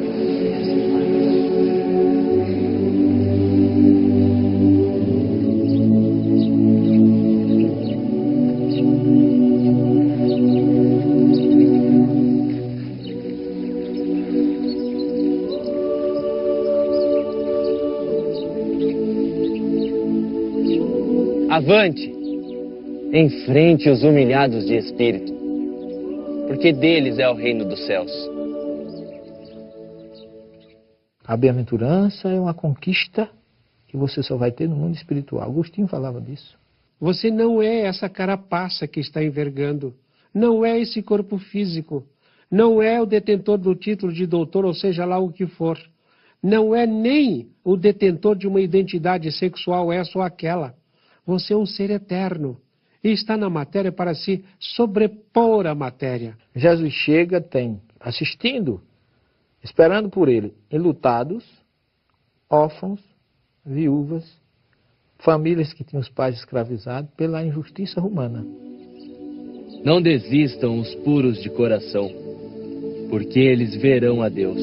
Avante, enfrente os humilhados de espírito, porque deles é o reino dos céus. A bem-aventurança é uma conquista que você só vai ter no mundo espiritual. Agostinho falava disso. Você não é essa carapaça que está envergando, não é esse corpo físico, não é o detentor do título de doutor, ou seja lá o que for. Não é nem o detentor de uma identidade sexual, essa ou aquela. Você é um ser eterno e está na matéria para se sobrepor à matéria. Jesus chega, tem assistindo, esperando por ele, enlutados, órfãos, viúvas, famílias que tinham os pais escravizados pela injustiça romana. Não desistam os puros de coração, porque eles verão a Deus.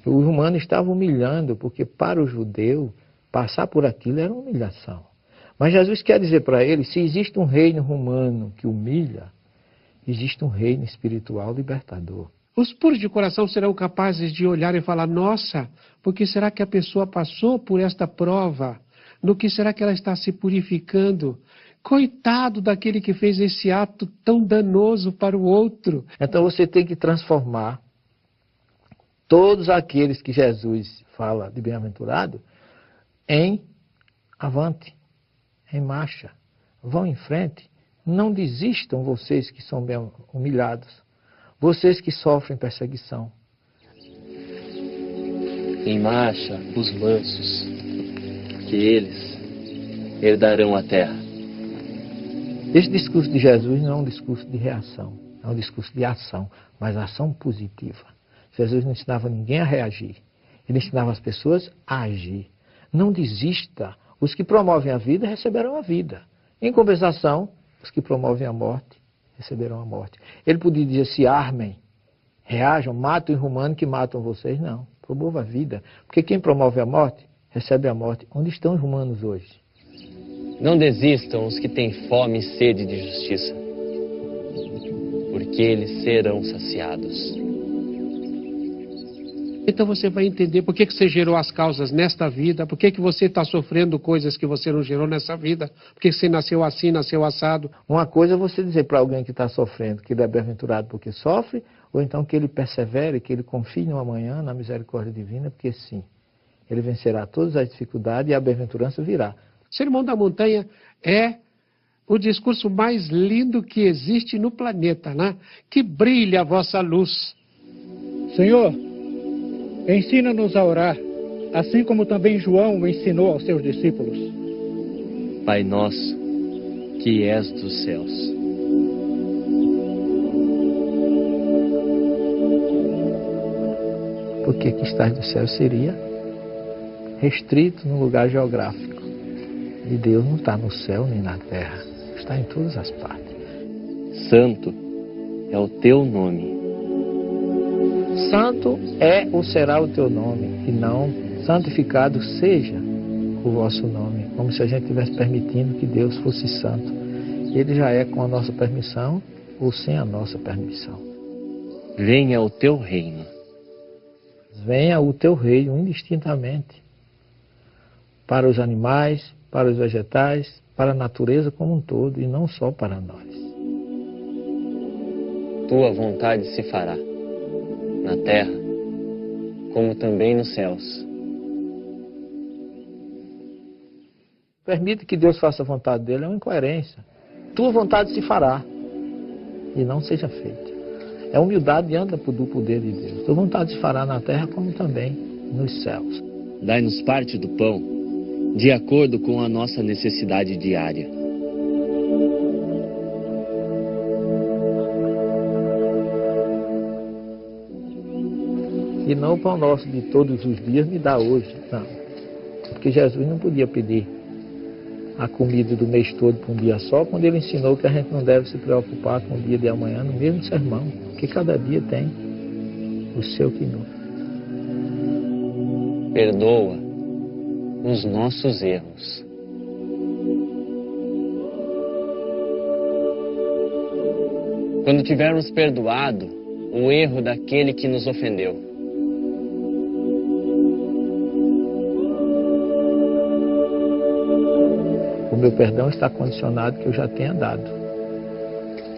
Os romanos estavam humilhando, porque para o judeu, passar por aquilo era uma humilhação. Mas Jesus quer dizer para ele, se existe um reino romano que humilha, existe um reino espiritual libertador. Os puros de coração serão capazes de olhar e falar, nossa, porque será que a pessoa passou por esta prova? No que será que ela está se purificando? Coitado daquele que fez esse ato tão danoso para o outro. Então você tem que transformar todos aqueles que Jesus fala de bem-aventurado em avante, em marcha. Vão em frente. Não desistam vocês que são bem humilhados. Vocês que sofrem perseguição. Em marcha os mansos, que eles herdarão a terra. Esse discurso de Jesus não é um discurso de reação, é um discurso de ação, mas ação positiva. Jesus não ensinava ninguém a reagir. Ele ensinava as pessoas a agir. Não desista. Os que promovem a vida receberão a vida. Em compensação, Os que promovem a morte receberão a morte. Ele podia dizer: se armem, reajam, matem os romanos que matam vocês. Não, promova a vida. Porque quem promove a morte, recebe a morte. Onde estão os romanos hoje? Não desistam os que têm fome e sede de justiça, porque eles serão saciados. Então você vai entender por que você gerou as causas nesta vida, por que você está sofrendo coisas que você não gerou nessa vida, por que você nasceu assim, nasceu assado. Uma coisa é você dizer para alguém que está sofrendo que ele é bem-aventurado porque sofre, ou então que ele persevere, que ele confie no amanhã, na misericórdia divina, porque sim, ele vencerá todas as dificuldades e a bem-aventurança virá. O Sermão da Montanha é o discurso mais lindo que existe no planeta, né? Que brilha a vossa luz. Senhor, ensina-nos a orar, assim como também João ensinou aos seus discípulos. Pai nosso, que és dos céus. Porque que estás do céu seria restrito num lugar geográfico. E Deus não está no céu nem na terra, está em todas as partes. Santo é o teu nome. Santo é ou será o teu nome, e não santificado seja o vosso nome, como se a gente estivesse permitindo que Deus fosse santo. Ele já é com a nossa permissão ou sem a nossa permissão. Venha o teu reino. Venha o teu reino indistintamente, para os animais, para os vegetais, para a natureza como um todo, e não só para nós. Tua vontade se fará, na terra, como também nos céus. Permite que Deus faça a vontade dele, é uma incoerência. Tua vontade se fará, e não seja feita. É humildade diante do poder de Deus. Tua vontade se fará na terra, como também nos céus. Dai-nos parte do pão, de acordo com a nossa necessidade diária. E não o pão nosso de todos os dias me dá hoje. Não. Porque Jesus não podia pedir a comida do mês todo para um dia só, quando ele ensinou que a gente não deve se preocupar com o dia de amanhã no mesmo sermão, porque cada dia tem o seu quinô. Perdoa os nossos erros. Quando tivermos perdoado o erro daquele que nos ofendeu. O meu perdão está condicionado que eu já tenha dado.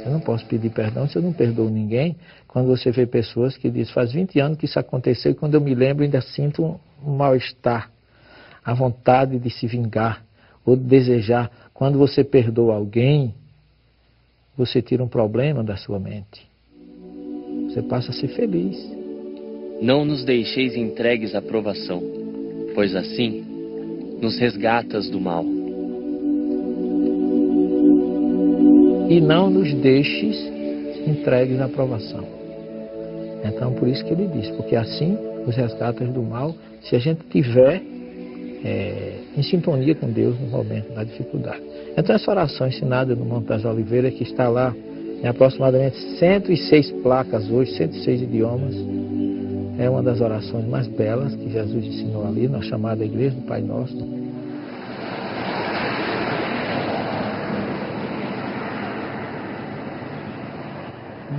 Eu não posso pedir perdão se eu não perdoo ninguém. Quando você vê pessoas que dizem: faz 20 anos que isso aconteceu e quando eu me lembro ainda sinto um mal-estar, a vontade de se vingar ou de desejar. Quando você perdoa alguém, você tira um problema da sua mente. Você passa a ser feliz. Não nos deixeis entregues à provação, pois assim nos resgatas do mal. E não nos deixes entregues à provação. Então, por isso que ele diz, porque assim os resgatas do mal, se a gente tiver em sintonia com Deus no momento da dificuldade. Então, essa oração ensinada no Monte das Oliveiras, que está lá em aproximadamente 106 placas hoje, 106 idiomas, é uma das orações mais belas que Jesus ensinou ali, na chamada Igreja do Pai Nosso.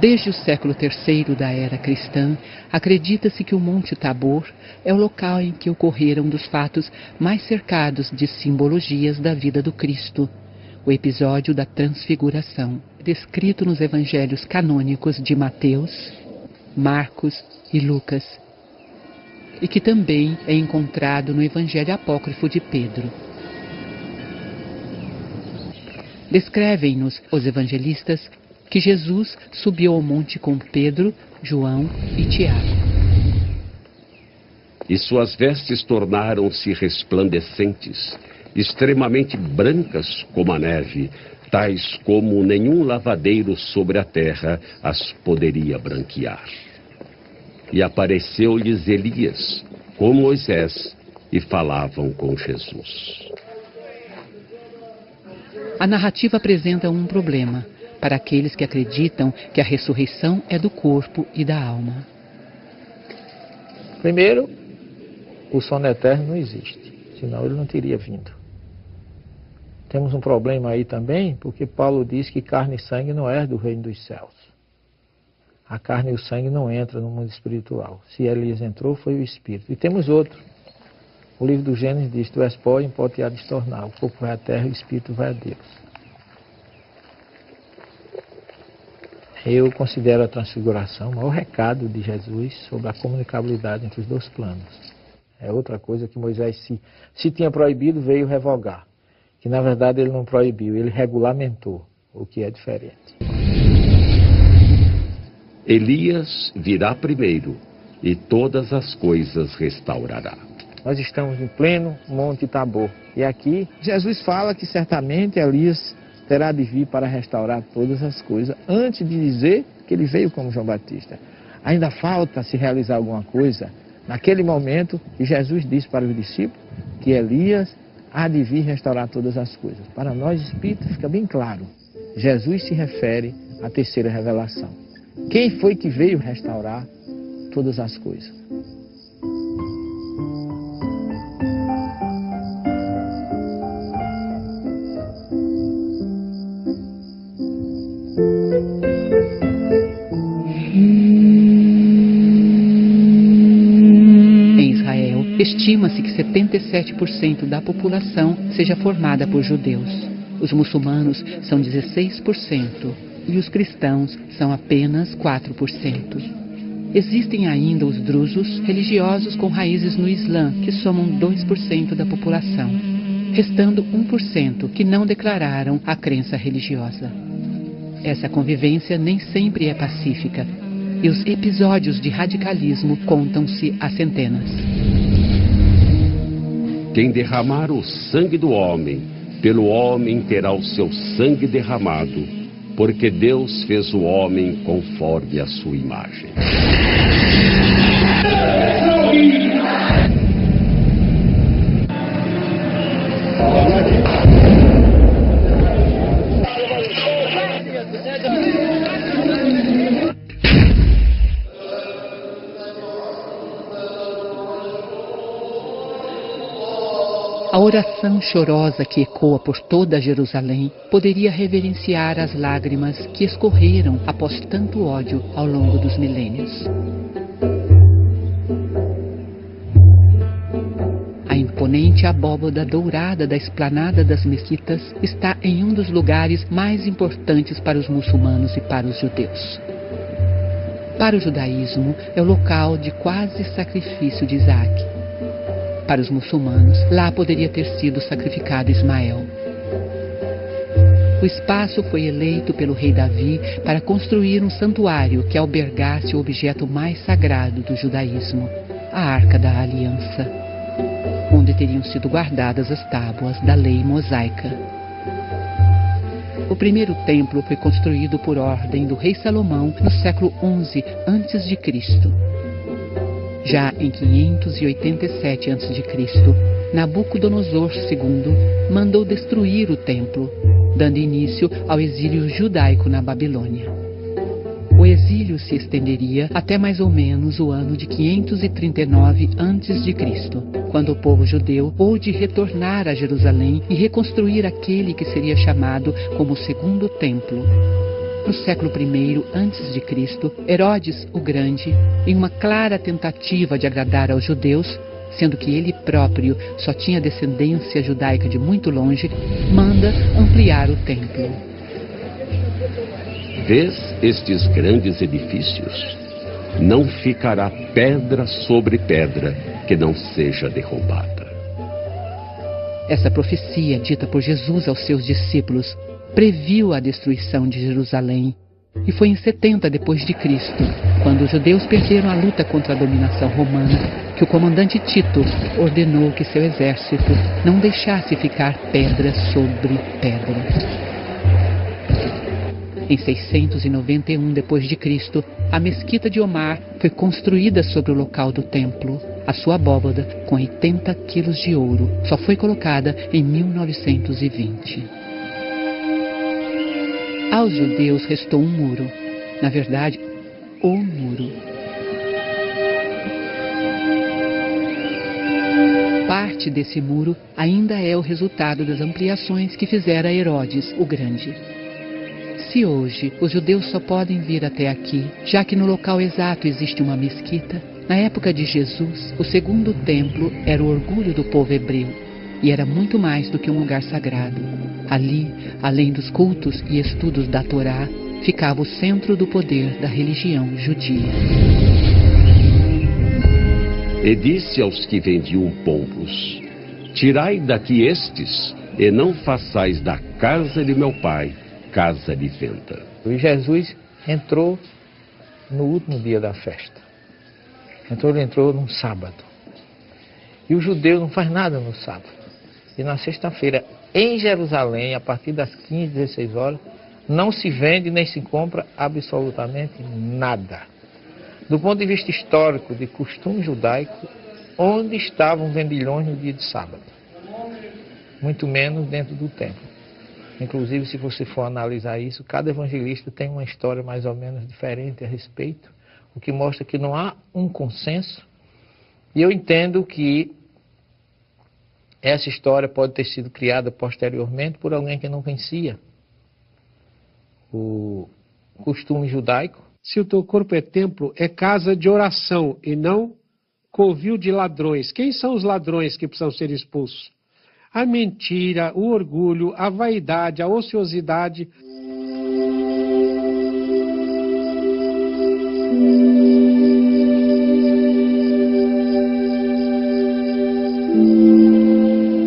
Desde o século III da era cristã, acredita-se que o Monte Tabor é o local em que ocorreram dos fatos mais cercados de simbologias da vida do Cristo, o episódio da Transfiguração, descrito nos evangelhos canônicos de Mateus, Marcos e Lucas, e que também é encontrado no Evangelho Apócrifo de Pedro. Descrevem-nos os evangelistas que Jesus subiu ao monte com Pedro, João e Tiago. E suas vestes tornaram-se resplandecentes, extremamente brancas como a neve, tais como nenhum lavadeiro sobre a terra as poderia branquear. E apareceu-lhes Elias, com Moisés, e falavam com Jesus. A narrativa apresenta um problema para aqueles que acreditam que a ressurreição é do corpo e da alma. Primeiro, o sono eterno não existe, senão ele não teria vindo. Temos um problema aí também, porque Paulo diz que carne e sangue não é do reino dos céus. A carne e o sangue não entram no mundo espiritual. Se Elias entrou, foi o Espírito. E temos outro. O livro do Gênesis diz: tu és pó, em pó te há de tornar. O corpo vai à terra e o Espírito vai a Deus. Eu considero a transfiguração o maior recado de Jesus sobre a comunicabilidade entre os dois planos. É outra coisa que Moisés, se tinha proibido, veio revogar. Que na verdade ele não proibiu, ele regulamentou, o que é diferente. Elias virá primeiro e todas as coisas restaurará. Nós estamos em pleno Monte Tabor. E aqui Jesus fala que certamente Elias terá de vir para restaurar todas as coisas, antes de dizer que ele veio como João Batista. Ainda falta se realizar alguma coisa. Naquele momento que Jesus disse para os discípulos que Elias há de vir restaurar todas as coisas. Para nós espíritas fica bem claro. Jesus se refere à terceira revelação. Quem foi que veio restaurar todas as coisas? Estima-se que 77% da população seja formada por judeus. Os muçulmanos são 16% e os cristãos são apenas 4%. Existem ainda os drusos, religiosos com raízes no Islã, que somam 2% da população, restando 1% que não declararam a crença religiosa. Essa convivência nem sempre é pacífica e os episódios de radicalismo contam-se a centenas. Quem derramar o sangue do homem, pelo homem terá o seu sangue derramado, porque Deus fez o homem conforme a sua imagem. A oração chorosa que ecoa por toda Jerusalém poderia reverenciar as lágrimas que escorreram após tanto ódio ao longo dos milênios. A imponente abóbada dourada da esplanada das mesquitas está em um dos lugares mais importantes para os muçulmanos e para os judeus. Para o judaísmo, é o local de quase sacrifício de Isaac. Para os muçulmanos, lá poderia ter sido sacrificado Ismael. O espaço foi eleito pelo rei Davi para construir um santuário que albergasse o objeto mais sagrado do judaísmo, a Arca da Aliança, onde teriam sido guardadas as tábuas da lei mosaica. O primeiro templo foi construído por ordem do rei Salomão no século XI a.C. Já em 587 a.C., Nabucodonosor II mandou destruir o templo, dando início ao exílio judaico na Babilônia. O exílio se estenderia até mais ou menos o ano de 539 a.C., quando o povo judeu pôde retornar a Jerusalém e reconstruir aquele que seria chamado como o Segundo Templo. No século I a.C., Herodes o Grande, em uma clara tentativa de agradar aos judeus, sendo que ele próprio só tinha descendência judaica de muito longe, manda ampliar o templo. Vês estes grandes edifícios? Não ficará pedra sobre pedra que não seja derrubada. Essa profecia, dita por Jesus aos seus discípulos, previu a destruição de Jerusalém, e foi em 70 depois de Cristo, quando os judeus perderam a luta contra a dominação romana, que o comandante Tito ordenou que seu exército não deixasse ficar pedra sobre pedra. Em 691 depois de Cristo, a mesquita de Omar foi construída sobre o local do templo. A sua abóbada, com 80 quilos de ouro, só foi colocada em 1920. Aos judeus restou um muro, na verdade, o muro. Parte desse muro ainda é o resultado das ampliações que fizera Herodes o Grande. Se hoje os judeus só podem vir até aqui, já que no local exato existe uma mesquita, na época de Jesus, o segundo templo era o orgulho do povo hebreu e era muito mais do que um lugar sagrado. Ali, além dos cultos e estudos da Torá, ficava o centro do poder da religião judia. E disse aos que vendiam pombos: tirai daqui estes, e não façais da casa de meu pai casa de venda. E Jesus entrou no último dia da festa. Ele entrou num sábado. E o judeu não faz nada no sábado. E na sexta-feira, em Jerusalém, a partir das 15, 16 horas, não se vende nem se compra absolutamente nada. Do ponto de vista histórico, de costume judaico, onde estavam vendilhões no dia de sábado? Muito menos dentro do templo. Inclusive, se você for analisar isso, cada evangelista tem uma história mais ou menos diferente a respeito, o que mostra que não há um consenso. E eu entendo que essa história pode ter sido criada posteriormente por alguém que não conhecia o costume judaico. Se o teu corpo é templo, é casa de oração e não covil de ladrões. Quem são os ladrões que precisam ser expulsos? A mentira, o orgulho, a vaidade, a ociosidade.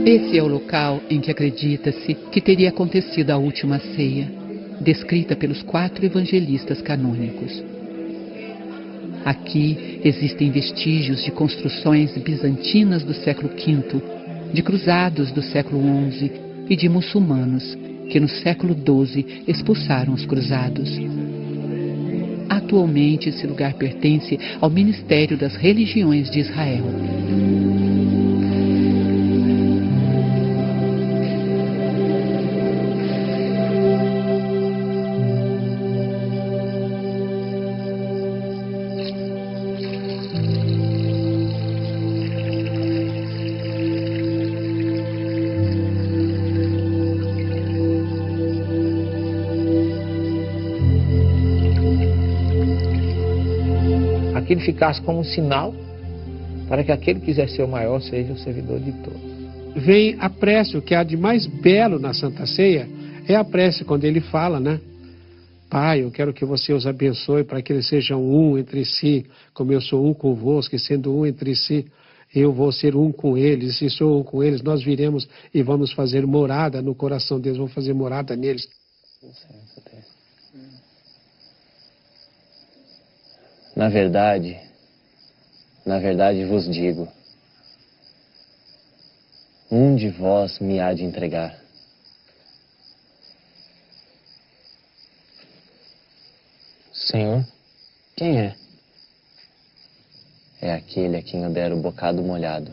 Esse é o local em que acredita-se que teria acontecido a última ceia, descrita pelos 4 evangelistas canônicos. Aqui existem vestígios de construções bizantinas do século V, de cruzados do século XI e de muçulmanos que no século XII expulsaram os cruzados. Atualmente esse lugar pertence ao Ministério das Religiões de Israel. Que ele ficasse como um sinal para que aquele que quiser ser o maior seja o servidor de todos. Vem a prece, o que há de mais belo na Santa Ceia é a prece quando ele fala, né? Pai, eu quero que você os abençoe para que eles sejam um entre si, como eu sou um convosco, e sendo um entre si, eu vou ser um com eles, e se sou um com eles, nós viremos e vamos fazer morada no coração deles, vamos fazer morada neles. Na verdade vos digo, um de vós me há de entregar. Senhor, quem é? É aquele a quem eu der o bocado molhado.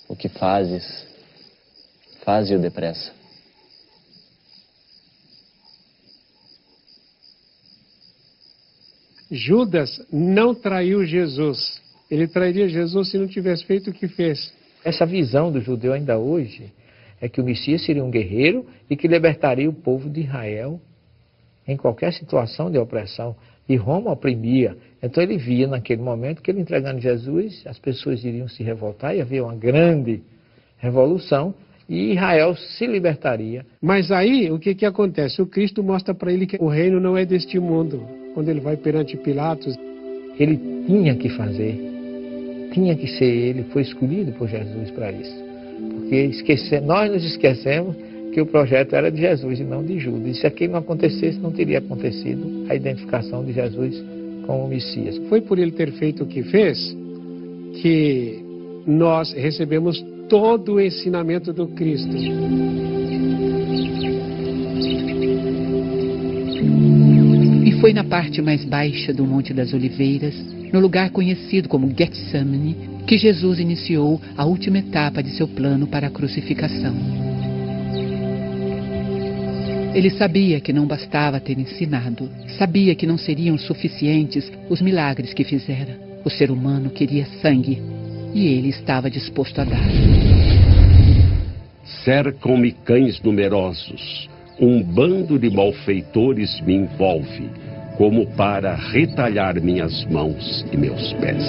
O que fazes, faze-o depressa. Judas não traiu Jesus. Ele trairia Jesus se não tivesse feito o que fez. Essa visão do judeu ainda hoje é que o Messias seria um guerreiro e que libertaria o povo de Israel em qualquer situação de opressão. E Roma oprimia. Então ele via naquele momento que ele entregando Jesus, as pessoas iriam se revoltar e havia uma grande revolução e Israel se libertaria. Mas aí o que acontece? O Cristo mostra para ele que o reino não é deste mundo. Quando ele vai perante Pilatos, ele tinha que fazer, tinha que ser ele, foi escolhido por Jesus para isso. Porque nós nos esquecemos que o projeto era de Jesus e não de Judas. E se aquilo não acontecesse, não teria acontecido a identificação de Jesus como o Messias. Foi por ele ter feito o que fez que nós recebemos todo o ensinamento do Cristo. E foi na parte mais baixa do Monte das Oliveiras, no lugar conhecido como Getsemane, que Jesus iniciou a última etapa de seu plano para a crucificação. Ele sabia que não bastava ter ensinado, sabia que não seriam suficientes os milagres que fizera. O ser humano queria sangue, e ele estava disposto a dar. Cercam-me cães numerosos, um bando de malfeitores me envolve, como para retalhar minhas mãos e meus pés.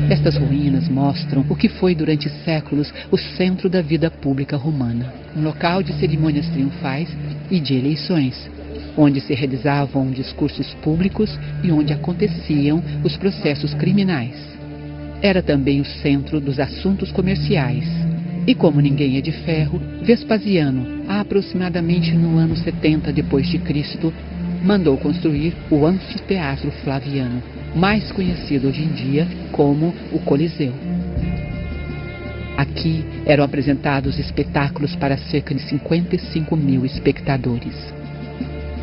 Estas ruínas mostram o que foi durante séculos o centro da vida pública romana, um local de cerimônias triunfais e de eleições, onde se realizavam discursos públicos e onde aconteciam os processos criminais. Era também o centro dos assuntos comerciais. E como ninguém é de ferro, Vespasiano, aproximadamente no ano 70 d.C., mandou construir o Anfiteatro Flaviano, mais conhecido hoje em dia como o Coliseu. Aqui eram apresentados espetáculos para cerca de 55 mil espectadores.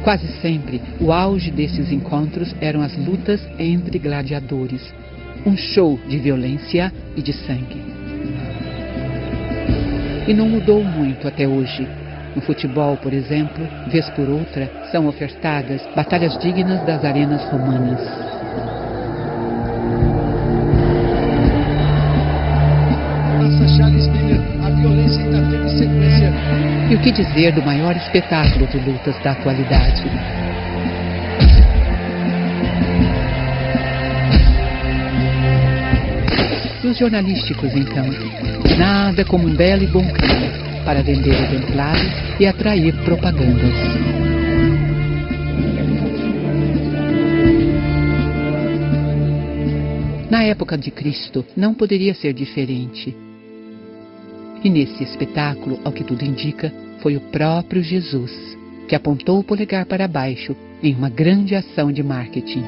Quase sempre, o auge desses encontros eram as lutas entre gladiadores, um show de violência e de sangue. E não mudou muito até hoje. No futebol, por exemplo, vez por outra, são ofertadas batalhas dignas das arenas romanas. A violência ainda teve sequência. E o que dizer do maior espetáculo de lutas da atualidade? E os jornalísticos, então? Nada como um belo e bom crime para vender exemplares e atrair propagandas. Na época de Cristo, não poderia ser diferente. E nesse espetáculo, ao que tudo indica, foi o próprio Jesus que apontou o polegar para baixo em uma grande ação de marketing.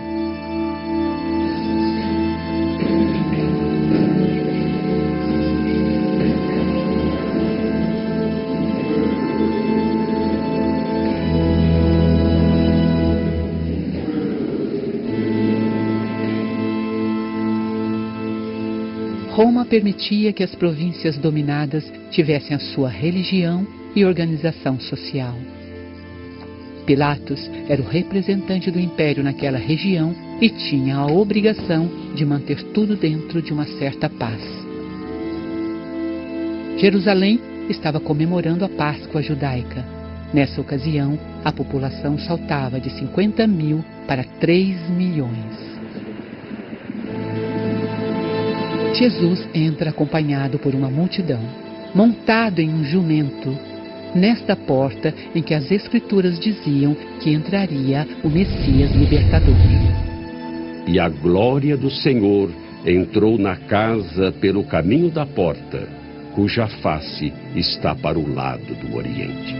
Roma permitia que as províncias dominadas tivessem a sua religião e organização social. Pilatos era o representante do império naquela região e tinha a obrigação de manter tudo dentro de uma certa paz. Jerusalém estava comemorando a Páscoa judaica. Nessa ocasião, a população saltava de 50 mil para 3 milhões. Jesus entra acompanhado por uma multidão, montado em um jumento, nesta porta em que as Escrituras diziam que entraria o Messias libertador. E a glória do Senhor entrou na casa pelo caminho da porta, cuja face está para o lado do Oriente.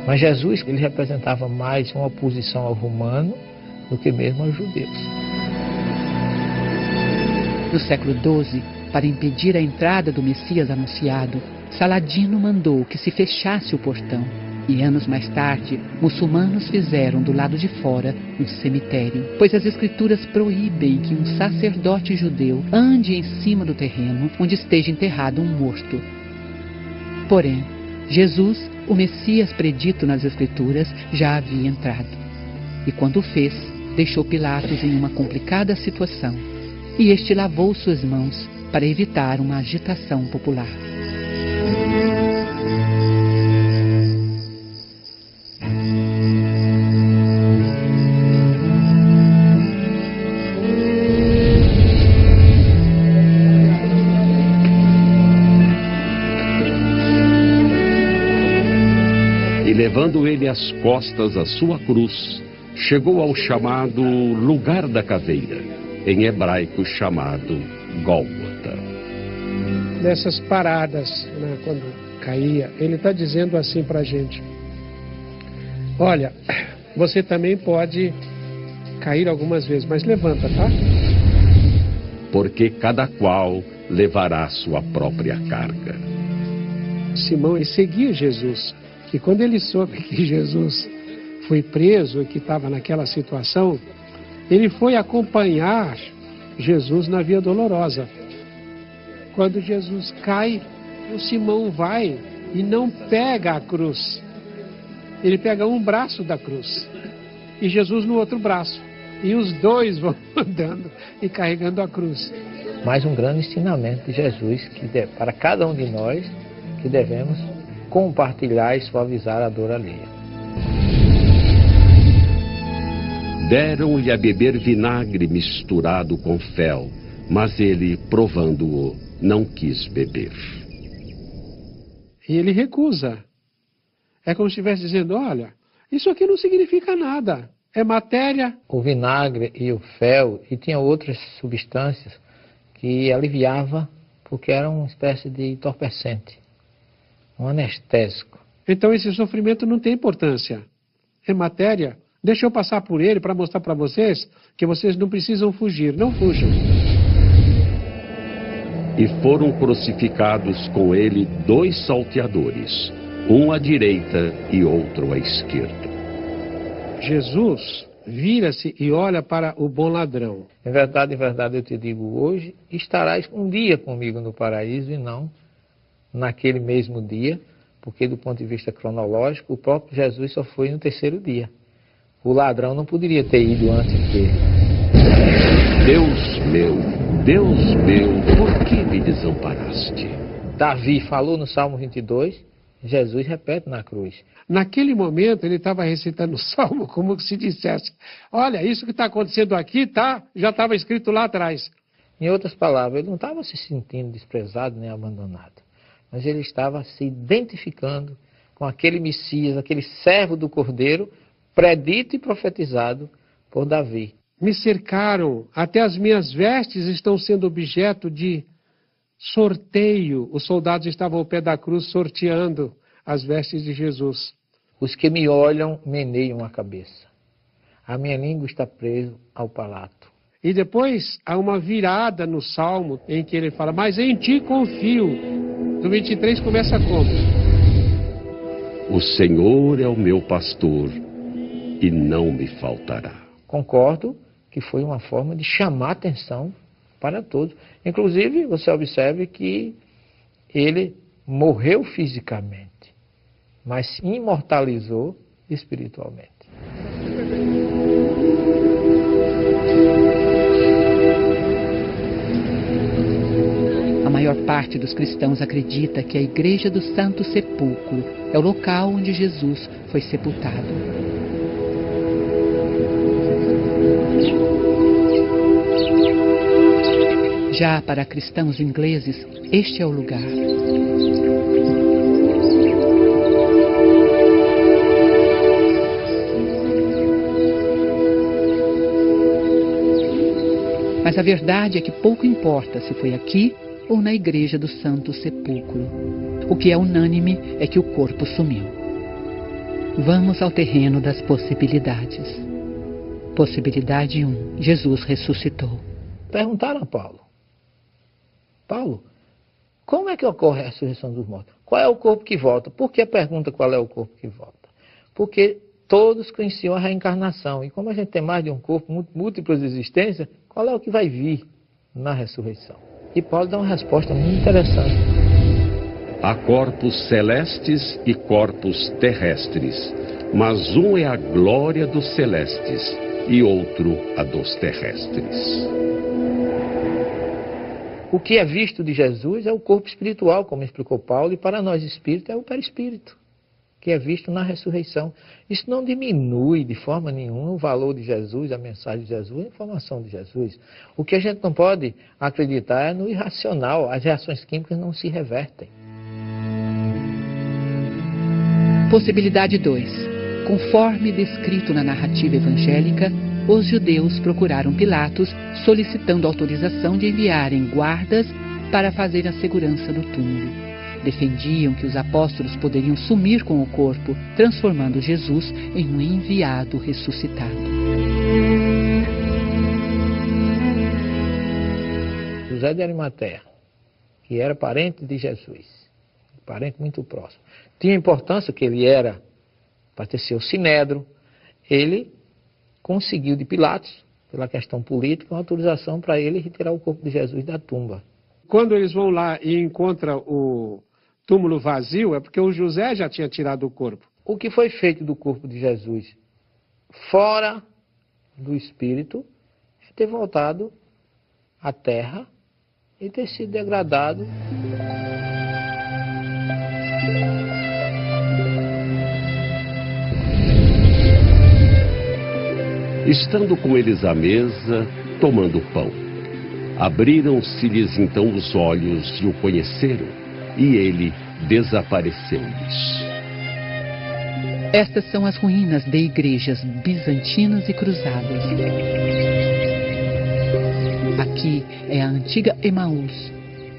Mas Jesus, ele representava mais uma oposição ao romano do que mesmo aos judeus. No século XII, para impedir a entrada do Messias anunciado, Saladino mandou que se fechasse o portão. E anos mais tarde, muçulmanos fizeram do lado de fora um cemitério, pois as Escrituras proíbem que um sacerdote judeu ande em cima do terreno onde esteja enterrado um morto. Porém, Jesus, o Messias predito nas Escrituras, já havia entrado. E quando o fez, deixou Pilatos em uma complicada situação. E este lavou suas mãos para evitar uma agitação popular. E levando ele às costas a sua cruz, chegou ao chamado Lugar da Caveira, em hebraico chamado Gólgota. Nessas paradas, né, quando caía, ele está dizendo assim para a gente: olha, você também pode cair algumas vezes, mas levanta, tá? Porque cada qual levará sua própria carga. Simão ele seguia Jesus. E quando ele soube que Jesus foi preso e que estava naquela situação, ele foi acompanhar Jesus na Via Dolorosa. Quando Jesus cai, o Simão vai e não pega a cruz. Ele pega um braço da cruz e Jesus no outro braço. E os dois vão andando e carregando a cruz. Mais um grande ensinamento de Jesus para cada um de nós, que devemos compartilhar e suavizar a dor alheia. Deram-lhe a beber vinagre misturado com fel, mas ele, provando-o, não quis beber. E ele recusa. É como se estivesse dizendo, olha, isso aqui não significa nada. É matéria. O vinagre e o fel, e tinha outras substâncias que aliviava, porque era uma espécie de entorpecente, um anestésico. Então esse sofrimento não tem importância. É matéria. Deixa eu passar por ele para mostrar para vocês que vocês não precisam fugir. Não fujam. E foram crucificados com ele 2 salteadores, um à direita e outro à esquerda. Jesus vira-se e olha para o bom ladrão. Em verdade eu te digo, hoje estarás um dia comigo no paraíso e não naquele mesmo dia, porque do ponto de vista cronológico, o próprio Jesus só foi no 3º dia. O ladrão não poderia ter ido antes dele. Deus meu, por que me desamparaste? Davi falou no Salmo 22, Jesus repete na cruz. Naquele momento ele estava recitando o Salmo como se dissesse, olha, isso que está acontecendo aqui já estava escrito lá atrás. Em outras palavras, ele não estava se sentindo desprezado nem abandonado, mas ele estava se identificando com aquele Messias, aquele servo do Cordeiro, predito e profetizado por Davi. Me cercaram, até as minhas vestes estão sendo objeto de sorteio. Os soldados estavam ao pé da cruz sorteando as vestes de Jesus. Os que me olham meneiam a cabeça. A minha língua está presa ao palato. E depois há uma virada no Salmo em que ele fala, mas em ti confio. No 23 começa como? O Senhor é o meu pastor e não me faltará. Concordo que foi uma forma de chamar atenção para todos. Inclusive, você observe que ele morreu fisicamente, mas se imortalizou espiritualmente. A maior parte dos cristãos acredita que a Igreja do Santo Sepulcro é o local onde Jesus foi sepultado. Já para cristãos ingleses, este é o lugar. Mas a verdade é que pouco importa se foi aqui ou na Igreja do Santo Sepulcro. O que é unânime é que o corpo sumiu. Vamos ao terreno das possibilidades. Possibilidade 1. Jesus ressuscitou. Perguntaram a Paulo, como é que ocorre a ressurreição dos mortos? Qual é o corpo que volta? Por que a pergunta qual é o corpo que volta? Porque todos conheciam a reencarnação. E como a gente tem mais de um corpo, múltiplas existências, qual é o que vai vir na ressurreição? E Paulo dá uma resposta muito interessante. Há corpos celestes e corpos terrestres, mas um é a glória dos celestes e outro a dos terrestres. O que é visto de Jesus é o corpo espiritual, como explicou Paulo, e para nós espírito é o perispírito, que é visto na ressurreição. Isso não diminui de forma nenhuma o valor de Jesus, a mensagem de Jesus, a informação de Jesus. O que a gente não pode acreditar é no irracional, as reações químicas não se revertem. Possibilidade 2. Conforme descrito na narrativa evangélica, os judeus procuraram Pilatos solicitando autorização de enviarem guardas para fazer a segurança do túmulo. Defendiam que os apóstolos poderiam sumir com o corpo, transformando Jesus em um enviado ressuscitado. José de Arimateia, que era parente de Jesus, parente muito próximo. Tinha importância que ele era, pertenceu ao Sinédrio, ele conseguiu de Pilatos, pela questão política, uma autorização para ele retirar o corpo de Jesus da tumba. Quando eles vão lá e encontram o túmulo vazio, é porque o José já tinha tirado o corpo. O que foi feito do corpo de Jesus fora do espírito é ter voltado à terra e ter sido degradado. Estando com eles à mesa, tomando pão, abriram-se-lhes então os olhos e o conheceram, e ele desapareceu-lhes. Estas são as ruínas de igrejas bizantinas e cruzadas. Aqui é a antiga Emaús,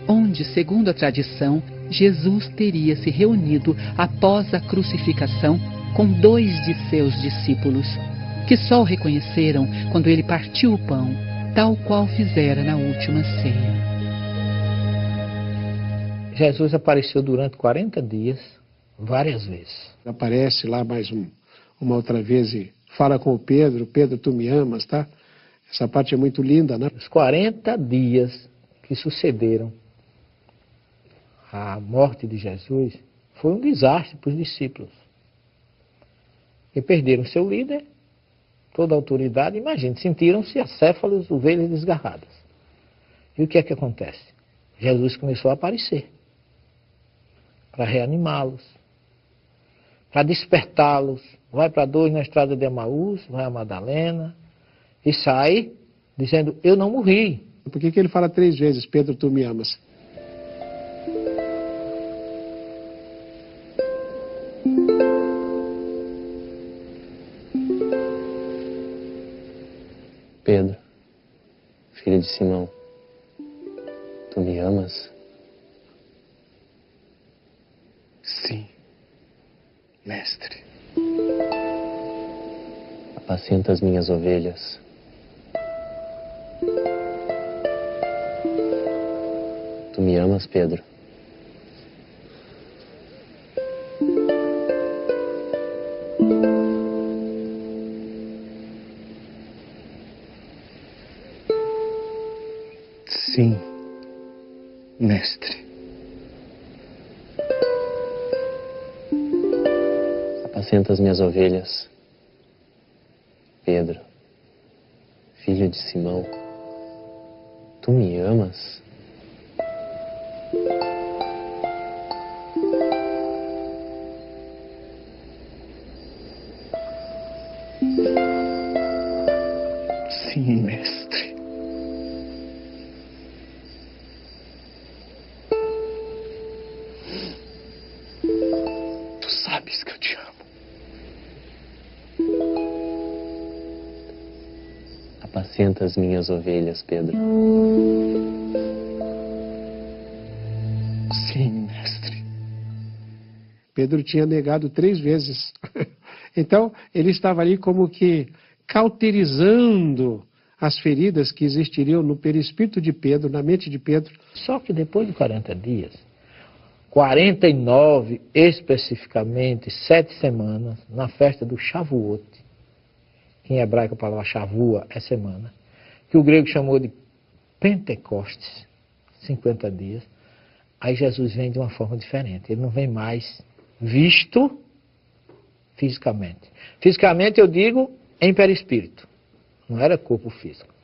onde, segundo a tradição, Jesus teria se reunido após a crucificação com 2 de seus discípulos, que só o reconheceram quando ele partiu o pão, tal qual fizera na última ceia. Jesus apareceu durante 40 dias, várias vezes. Aparece lá mais uma outra vez e fala com o Pedro: Pedro, tu me amas, tá? Essa parte é muito linda, né? Os 40 dias que sucederam à morte de Jesus foi um desastre para os discípulos. E perderam seu líder, toda a autoridade. Imagine, sentiram-se acéfalos, ovelhas desgarradas. E o que é que acontece? Jesus começou a aparecer para reanimá-los, para despertá-los. Vai para 2 na estrada de Emaús, vai a Madalena e sai dizendo: eu não morri. Por que ele fala 3 vezes: Pedro, tu me amas? Pedro, filho de Simão, tu me amas? Sim, mestre. Apacenta as minhas ovelhas. Tu me amas, Pedro? Sim, mestre. Apacenta as minhas ovelhas, Pedro, filho de Simão. Tu me amas? Sim, mestre. Tu sabes que eu te amo. Apacenta as minhas ovelhas, Pedro. Sim, mestre. Pedro tinha negado 3 vezes. Então, ele estava ali como que cauterizando as feridas que existiriam no perispírito de Pedro, na mente de Pedro. Só que depois de 40 dias, 49 especificamente, 7 semanas, na festa do Shavuot, que em hebraico a palavra Shavua é semana, que o grego chamou de Pentecostes, 50 dias, aí Jesus vem de uma forma diferente. Ele não vem mais visto fisicamente. Fisicamente eu digo em perispírito, não era corpo físico.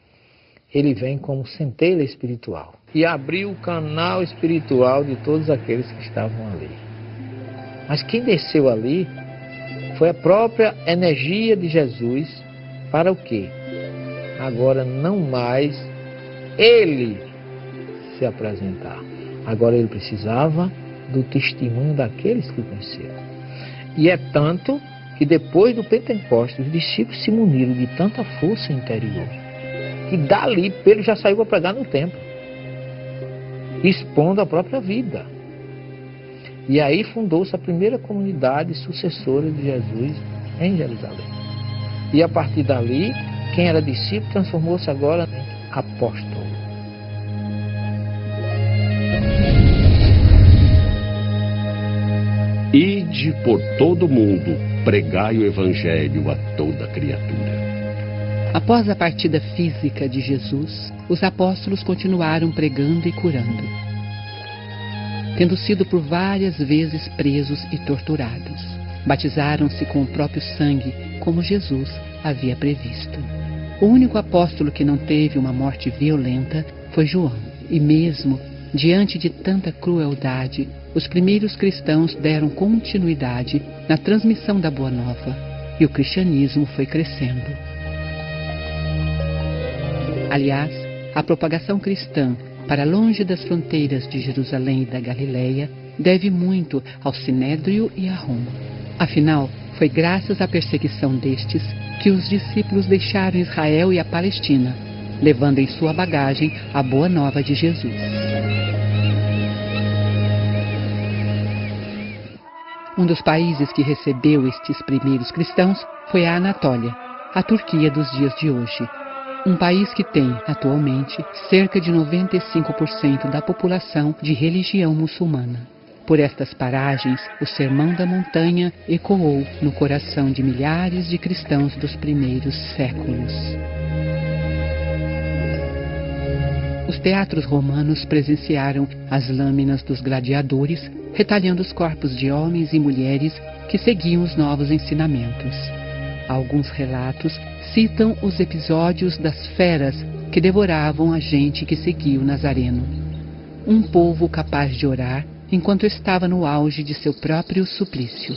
Ele vem como centelha espiritual e abriu o canal espiritual de todos aqueles que estavam ali. Mas quem desceu ali foi a própria energia de Jesus. Para o quê? Agora não mais ele se apresentar. Agora ele precisava do testemunho daqueles que o conheceram. E é tanto que depois do Pentecostes, os discípulos se muniram de tanta força interior, que dali Pedro já saiu para pregar no templo, expondo a própria vida. E aí fundou-se a primeira comunidade sucessora de Jesus em Jerusalém. E a partir dali, quem era discípulo transformou-se agora em apóstolo. ide por todo o mundo, pregai o evangelho a toda criatura. Após a partida física de Jesus, os apóstolos continuaram pregando e curando, tendo sido por várias vezes presos e torturados. Batizaram-se com o próprio sangue, como Jesus havia previsto. O único apóstolo que não teve uma morte violenta foi João. E mesmo diante de tanta crueldade, os primeiros cristãos deram continuidade na transmissão da Boa Nova, e o cristianismo foi crescendo. Aliás, a propagação cristã para longe das fronteiras de Jerusalém e da Galileia deve muito ao Sinédrio e a Roma. Afinal, foi graças à perseguição destes que os discípulos deixaram Israel e a Palestina, levando em sua bagagem a Boa Nova de Jesus. Um dos países que recebeu estes primeiros cristãos foi a Anatólia, a Turquia dos dias de hoje. Um país que tem, atualmente, cerca de 95% da população de religião muçulmana. Por estas paragens, o Sermão da Montanha ecoou no coração de milhares de cristãos dos primeiros séculos. Os teatros romanos presenciaram as lâminas dos gladiadores, retalhando os corpos de homens e mulheres que seguiam os novos ensinamentos. Alguns relatos citam os episódios das feras que devoravam a gente que seguia o Nazareno. Um povo capaz de orar enquanto estava no auge de seu próprio suplício.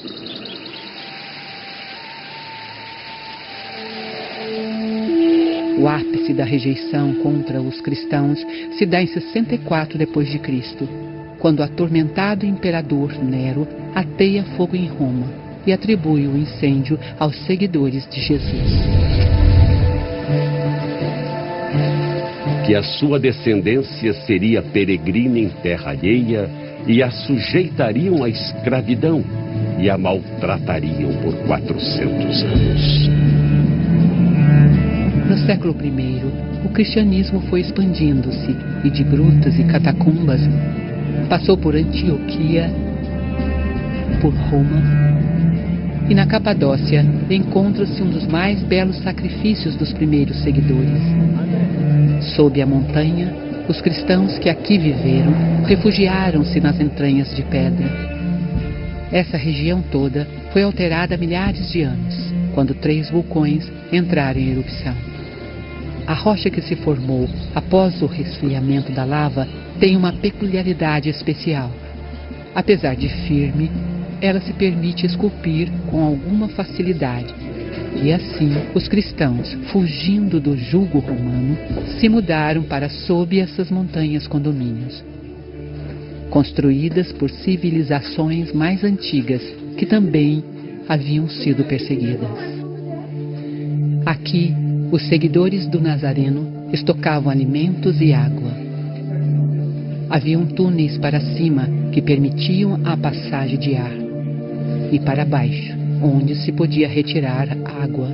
O ápice da rejeição contra os cristãos se dá em 64 d.C., quando o atormentado imperador Nero ateia fogo em Roma e atribui o incêndio aos seguidores de Jesus. Que a sua descendência seria peregrina em terra alheia e a sujeitariam à escravidão e a maltratariam por 400 anos. No século I, o cristianismo foi expandindo-se e de grutas e catacumbas passou por Antioquia, por Roma, e na Capadócia encontra-se um dos mais belos sacrifícios dos primeiros seguidores. Sob a montanha, os cristãos que aqui viveram refugiaram-se nas entranhas de pedra. Essa região toda foi alterada há milhares de anos, quando 3 vulcões entraram em erupção. A rocha que se formou após o resfriamento da lava tem uma peculiaridade especial. Apesar de firme, ela se permite esculpir com alguma facilidade. E assim, os cristãos, fugindo do jugo romano, se mudaram para sob essas montanhas condomínios, construídas por civilizações mais antigas que também haviam sido perseguidas. Aqui, os seguidores do Nazareno estocavam alimentos e água. Haviam túneis para cima que permitiam a passagem de ar, e para baixo, onde se podia retirar água.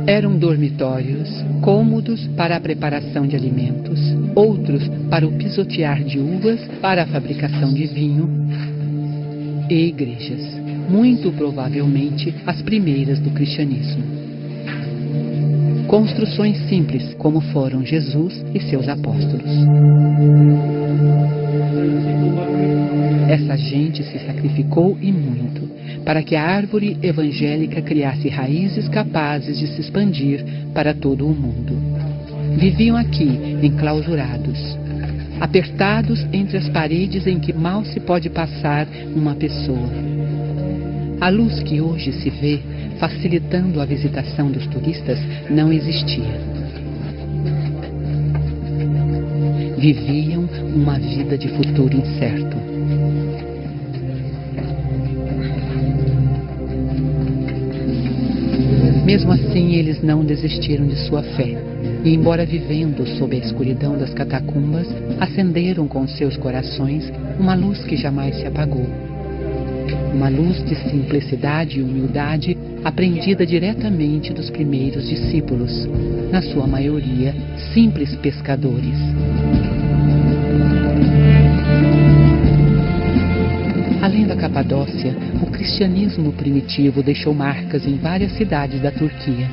Eram dormitórios, cômodos para a preparação de alimentos, outros para o pisotear de uvas para a fabricação de vinho, e igrejas, muito provavelmente as primeiras do cristianismo. Construções simples, como foram Jesus e seus apóstolos. Essa gente se sacrificou e muito para que a árvore evangélica criasse raízes capazes de se expandir para todo o mundo. Viviam aqui, enclausurados, apertados entre as paredes em que mal se pode passar uma pessoa. A luz que hoje se vê, facilitando a visitação dos turistas, não existia. Viviam uma vida de futuro incerto. Mesmo assim, eles não desistiram de sua fé. E, embora vivendo sob a escuridão das catacumbas, acenderam com seus corações uma luz que jamais se apagou. Uma luz de simplicidade e humildade aprendida diretamente dos primeiros discípulos, na sua maioria simples pescadores. Além da Capadócia, o cristianismo primitivo deixou marcas em várias cidades da Turquia.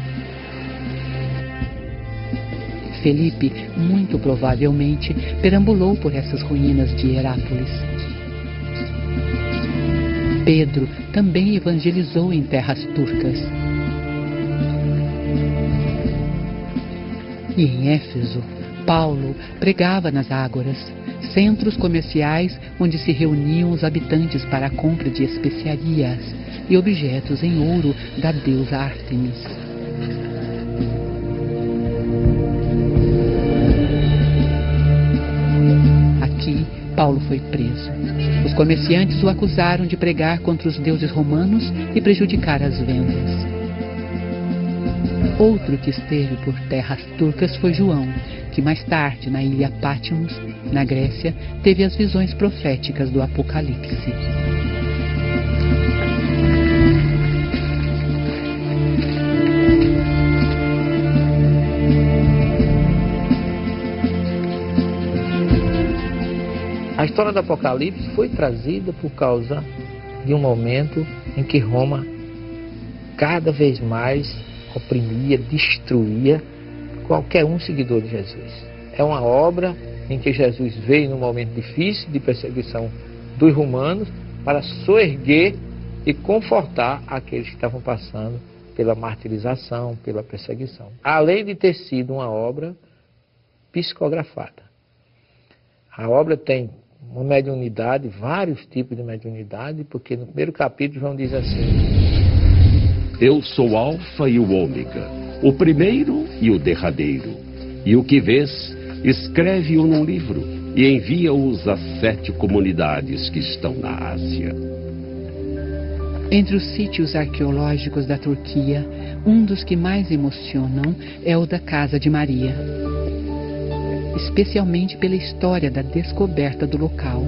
Felipe, muito provavelmente, perambulou por essas ruínas de Herápolis. Pedro também evangelizou em terras turcas. E em Éfeso, Paulo pregava nas ágoras, centros comerciais onde se reuniam os habitantes para a compra de especiarias e objetos em ouro da deusa Ártemis. Aqui, Paulo foi preso. Os comerciantes o acusaram de pregar contra os deuses romanos e prejudicar as vendas. Outro que esteve por terras turcas foi João, que mais tarde, na ilha Patmos, na Grécia, teve as visões proféticas do Apocalipse. A história do Apocalipse foi trazida por causa de um momento em que Roma cada vez mais oprimia, destruía qualquer um seguidor de Jesus. É uma obra em que Jesus veio num momento difícil de perseguição dos romanos para soerguer e confortar aqueles que estavam passando pela martirização, pela perseguição. Além de ter sido uma obra psicografada. A obra tem uma mediunidade, vários tipos de mediunidade, porque no primeiro capítulo João diz assim: Eu sou o Alfa e o Ômega, o primeiro e o derradeiro. E o que vês, escreve-o num livro e envia-os às 7 comunidades que estão na Ásia. Entre os sítios arqueológicos da Turquia, um dos que mais emocionam é o da Casa de Maria, especialmente pela história da descoberta do local.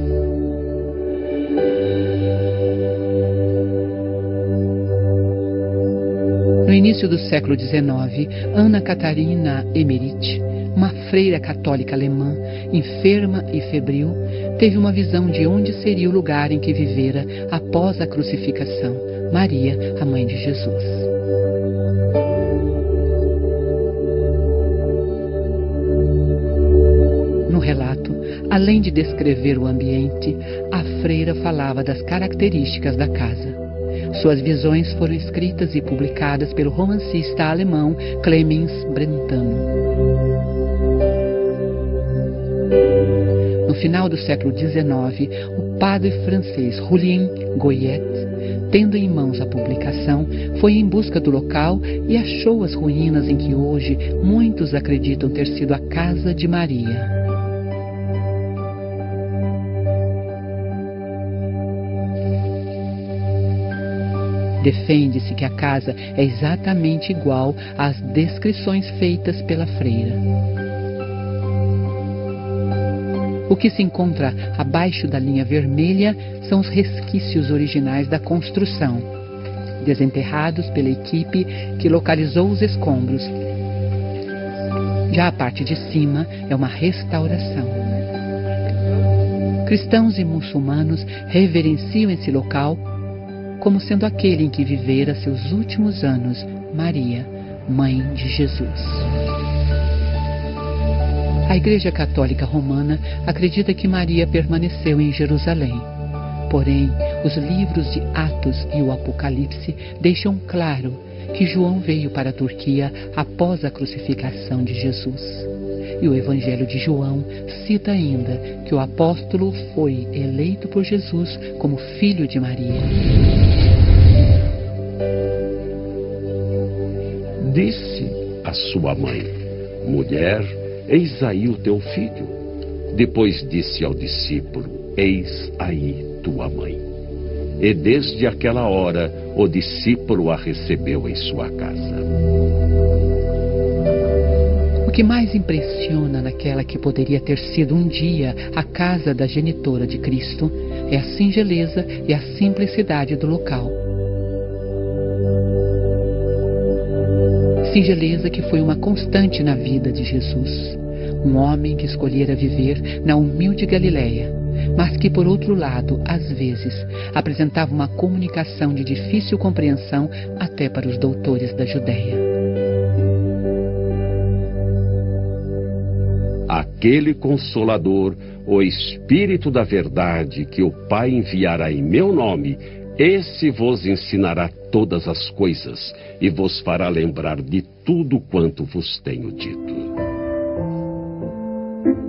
No início do século XIX, Ana Catarina Emmerich, uma freira católica alemã, enferma e febril, teve uma visão de onde seria o lugar em que vivera após a crucificação, Maria, a mãe de Jesus. No relato, além de descrever o ambiente, a freira falava das características da casa. Suas visões foram escritas e publicadas pelo romancista alemão Clemens Brentano. No final do século XIX, o padre francês Julien Goyet, tendo em mãos a publicação, foi em busca do local e achou as ruínas em que hoje muitos acreditam ter sido a Casa de Maria. Defende-se que a casa é exatamente igual às descrições feitas pela freira. O que se encontra abaixo da linha vermelha são os resquícios originais da construção, desenterrados pela equipe que localizou os escombros. Já a parte de cima é uma restauração. Cristãos e muçulmanos reverenciam esse local como sendo aquele em que vivera seus últimos anos Maria, mãe de Jesus. A Igreja Católica Romana acredita que Maria permaneceu em Jerusalém. Porém, os livros de Atos e o Apocalipse deixam claro que João veio para a Turquia após a crucificação de Jesus. E o Evangelho de João cita ainda que o apóstolo foi eleito por Jesus como filho de Maria. Disse a sua mãe: Mulher, eis aí o teu filho. Depois disse ao discípulo: Eis aí tua mãe. E desde aquela hora o discípulo a recebeu em sua casa. O que mais impressiona naquela que poderia ter sido um dia a casa da genitora de Cristo é a singeleza e a simplicidade do local. Singeleza que foi uma constante na vida de Jesus. Um homem que escolhera viver na humilde Galileia, mas que, por outro lado, às vezes, apresentava uma comunicação de difícil compreensão até para os doutores da Judéia. Aquele Consolador, o Espírito da Verdade, que o Pai enviará em meu nome, esse vos ensinará todas as coisas e vos fará lembrar de tudo quanto vos tenho dito.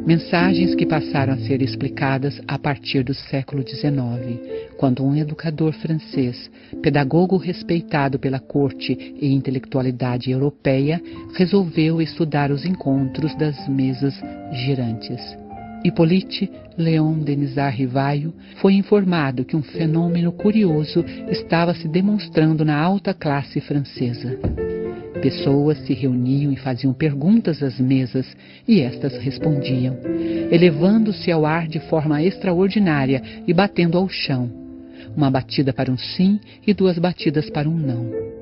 Mensagens que passaram a ser explicadas a partir do século XIX, quando um educador francês, pedagogo respeitado pela corte e intelectualidade europeia, resolveu estudar os encontros das mesas girantes. Hippolyte Léon Denisard Rivaio foi informado que um fenômeno curioso estava se demonstrando na alta classe francesa. Pessoas se reuniam e faziam perguntas às mesas, e estas respondiam, elevando-se ao ar de forma extraordinária e batendo ao chão. Uma batida para um sim e 2 batidas para um não.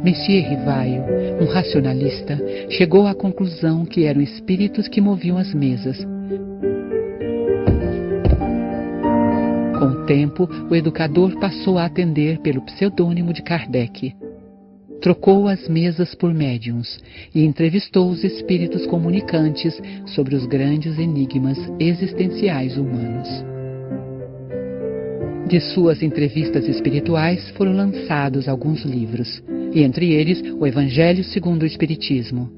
Monsieur Rivaio, um racionalista, chegou à conclusão que eram espíritos que moviam as mesas. Com o tempo, o educador passou a atender pelo pseudônimo de Kardec. Trocou as mesas por médiuns e entrevistou os espíritos comunicantes sobre os grandes enigmas existenciais humanos. De suas entrevistas espirituais foram lançados alguns livros, e entre eles o Evangelho segundo o Espiritismo,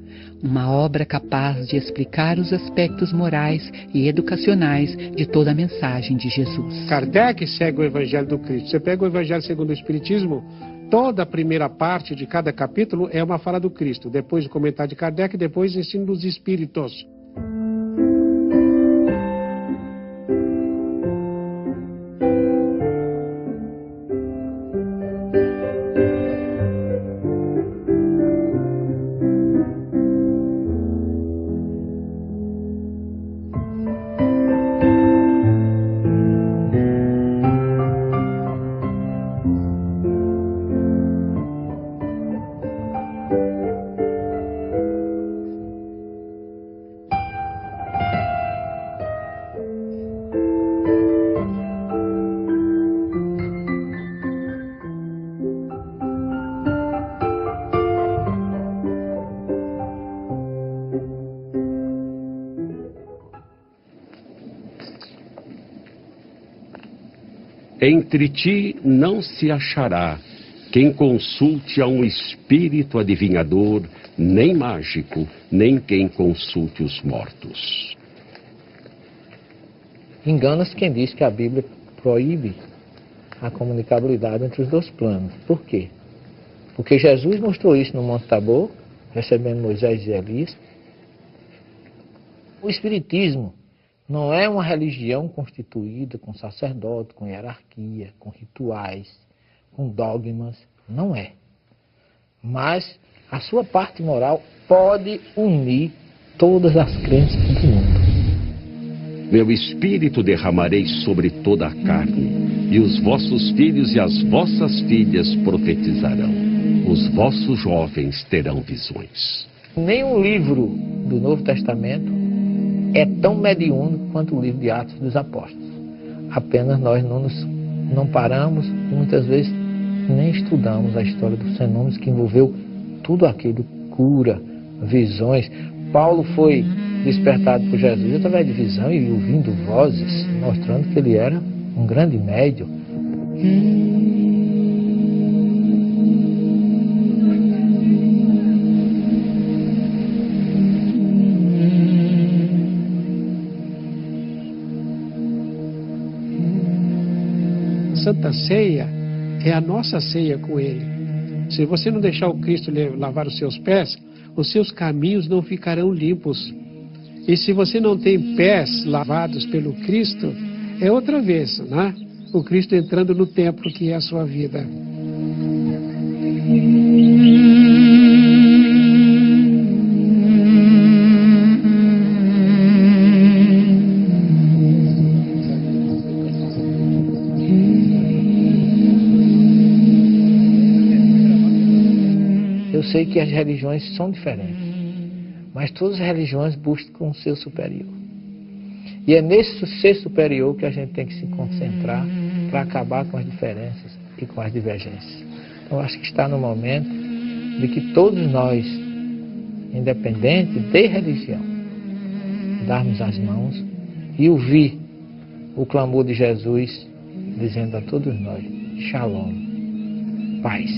uma obra capaz de explicar os aspectos morais e educacionais de toda a mensagem de Jesus. Kardec segue o Evangelho do Cristo. Você pega o Evangelho segundo o Espiritismo, toda a primeira parte de cada capítulo é uma fala do Cristo, depois o comentário de Kardec, depois o ensino dos Espíritos. Entre ti não se achará quem consulte a um espírito adivinhador, nem mágico, nem quem consulte os mortos. Engana-se quem diz que a Bíblia proíbe a comunicabilidade entre os 2 planos. Por quê? Porque Jesus mostrou isso no Monte Tabor, recebendo Moisés e Elias. O Espiritismo não é uma religião constituída com sacerdote, com hierarquia, com rituais, com dogmas. Não é. Mas a sua parte moral pode unir todas as crenças do mundo. Meu espírito derramarei sobre toda a carne, e os vossos filhos e as vossas filhas profetizarão. Os vossos jovens terão visões. Nenhum livro do Novo Testamento é tão mediúnico quanto o livro de Atos dos Apóstolos. Apenas nós não paramos e muitas vezes nem estudamos a história dos fenômenos que envolveu tudo aquilo, cura, visões. Paulo foi despertado por Jesus através de visão e ouvindo vozes, mostrando que ele era um grande médium. Santa Ceia é a nossa ceia com Ele. Se você não deixar o Cristo lavar os seus pés, os seus caminhos não ficarão limpos. E se você não tem pés lavados pelo Cristo, é outra vez, né? O Cristo entrando no templo que é a sua vida. Eu sei que as religiões são diferentes, Mas todas as religiões buscam o seu superior. E é nesse ser superior que a gente tem que se concentrar para acabar com as diferenças e com as divergências. Então, acho que está no momento de que todos nós, independente de religião, darmos as mãos e ouvir o clamor de Jesus, dizendo a todos nós: Shalom, paz.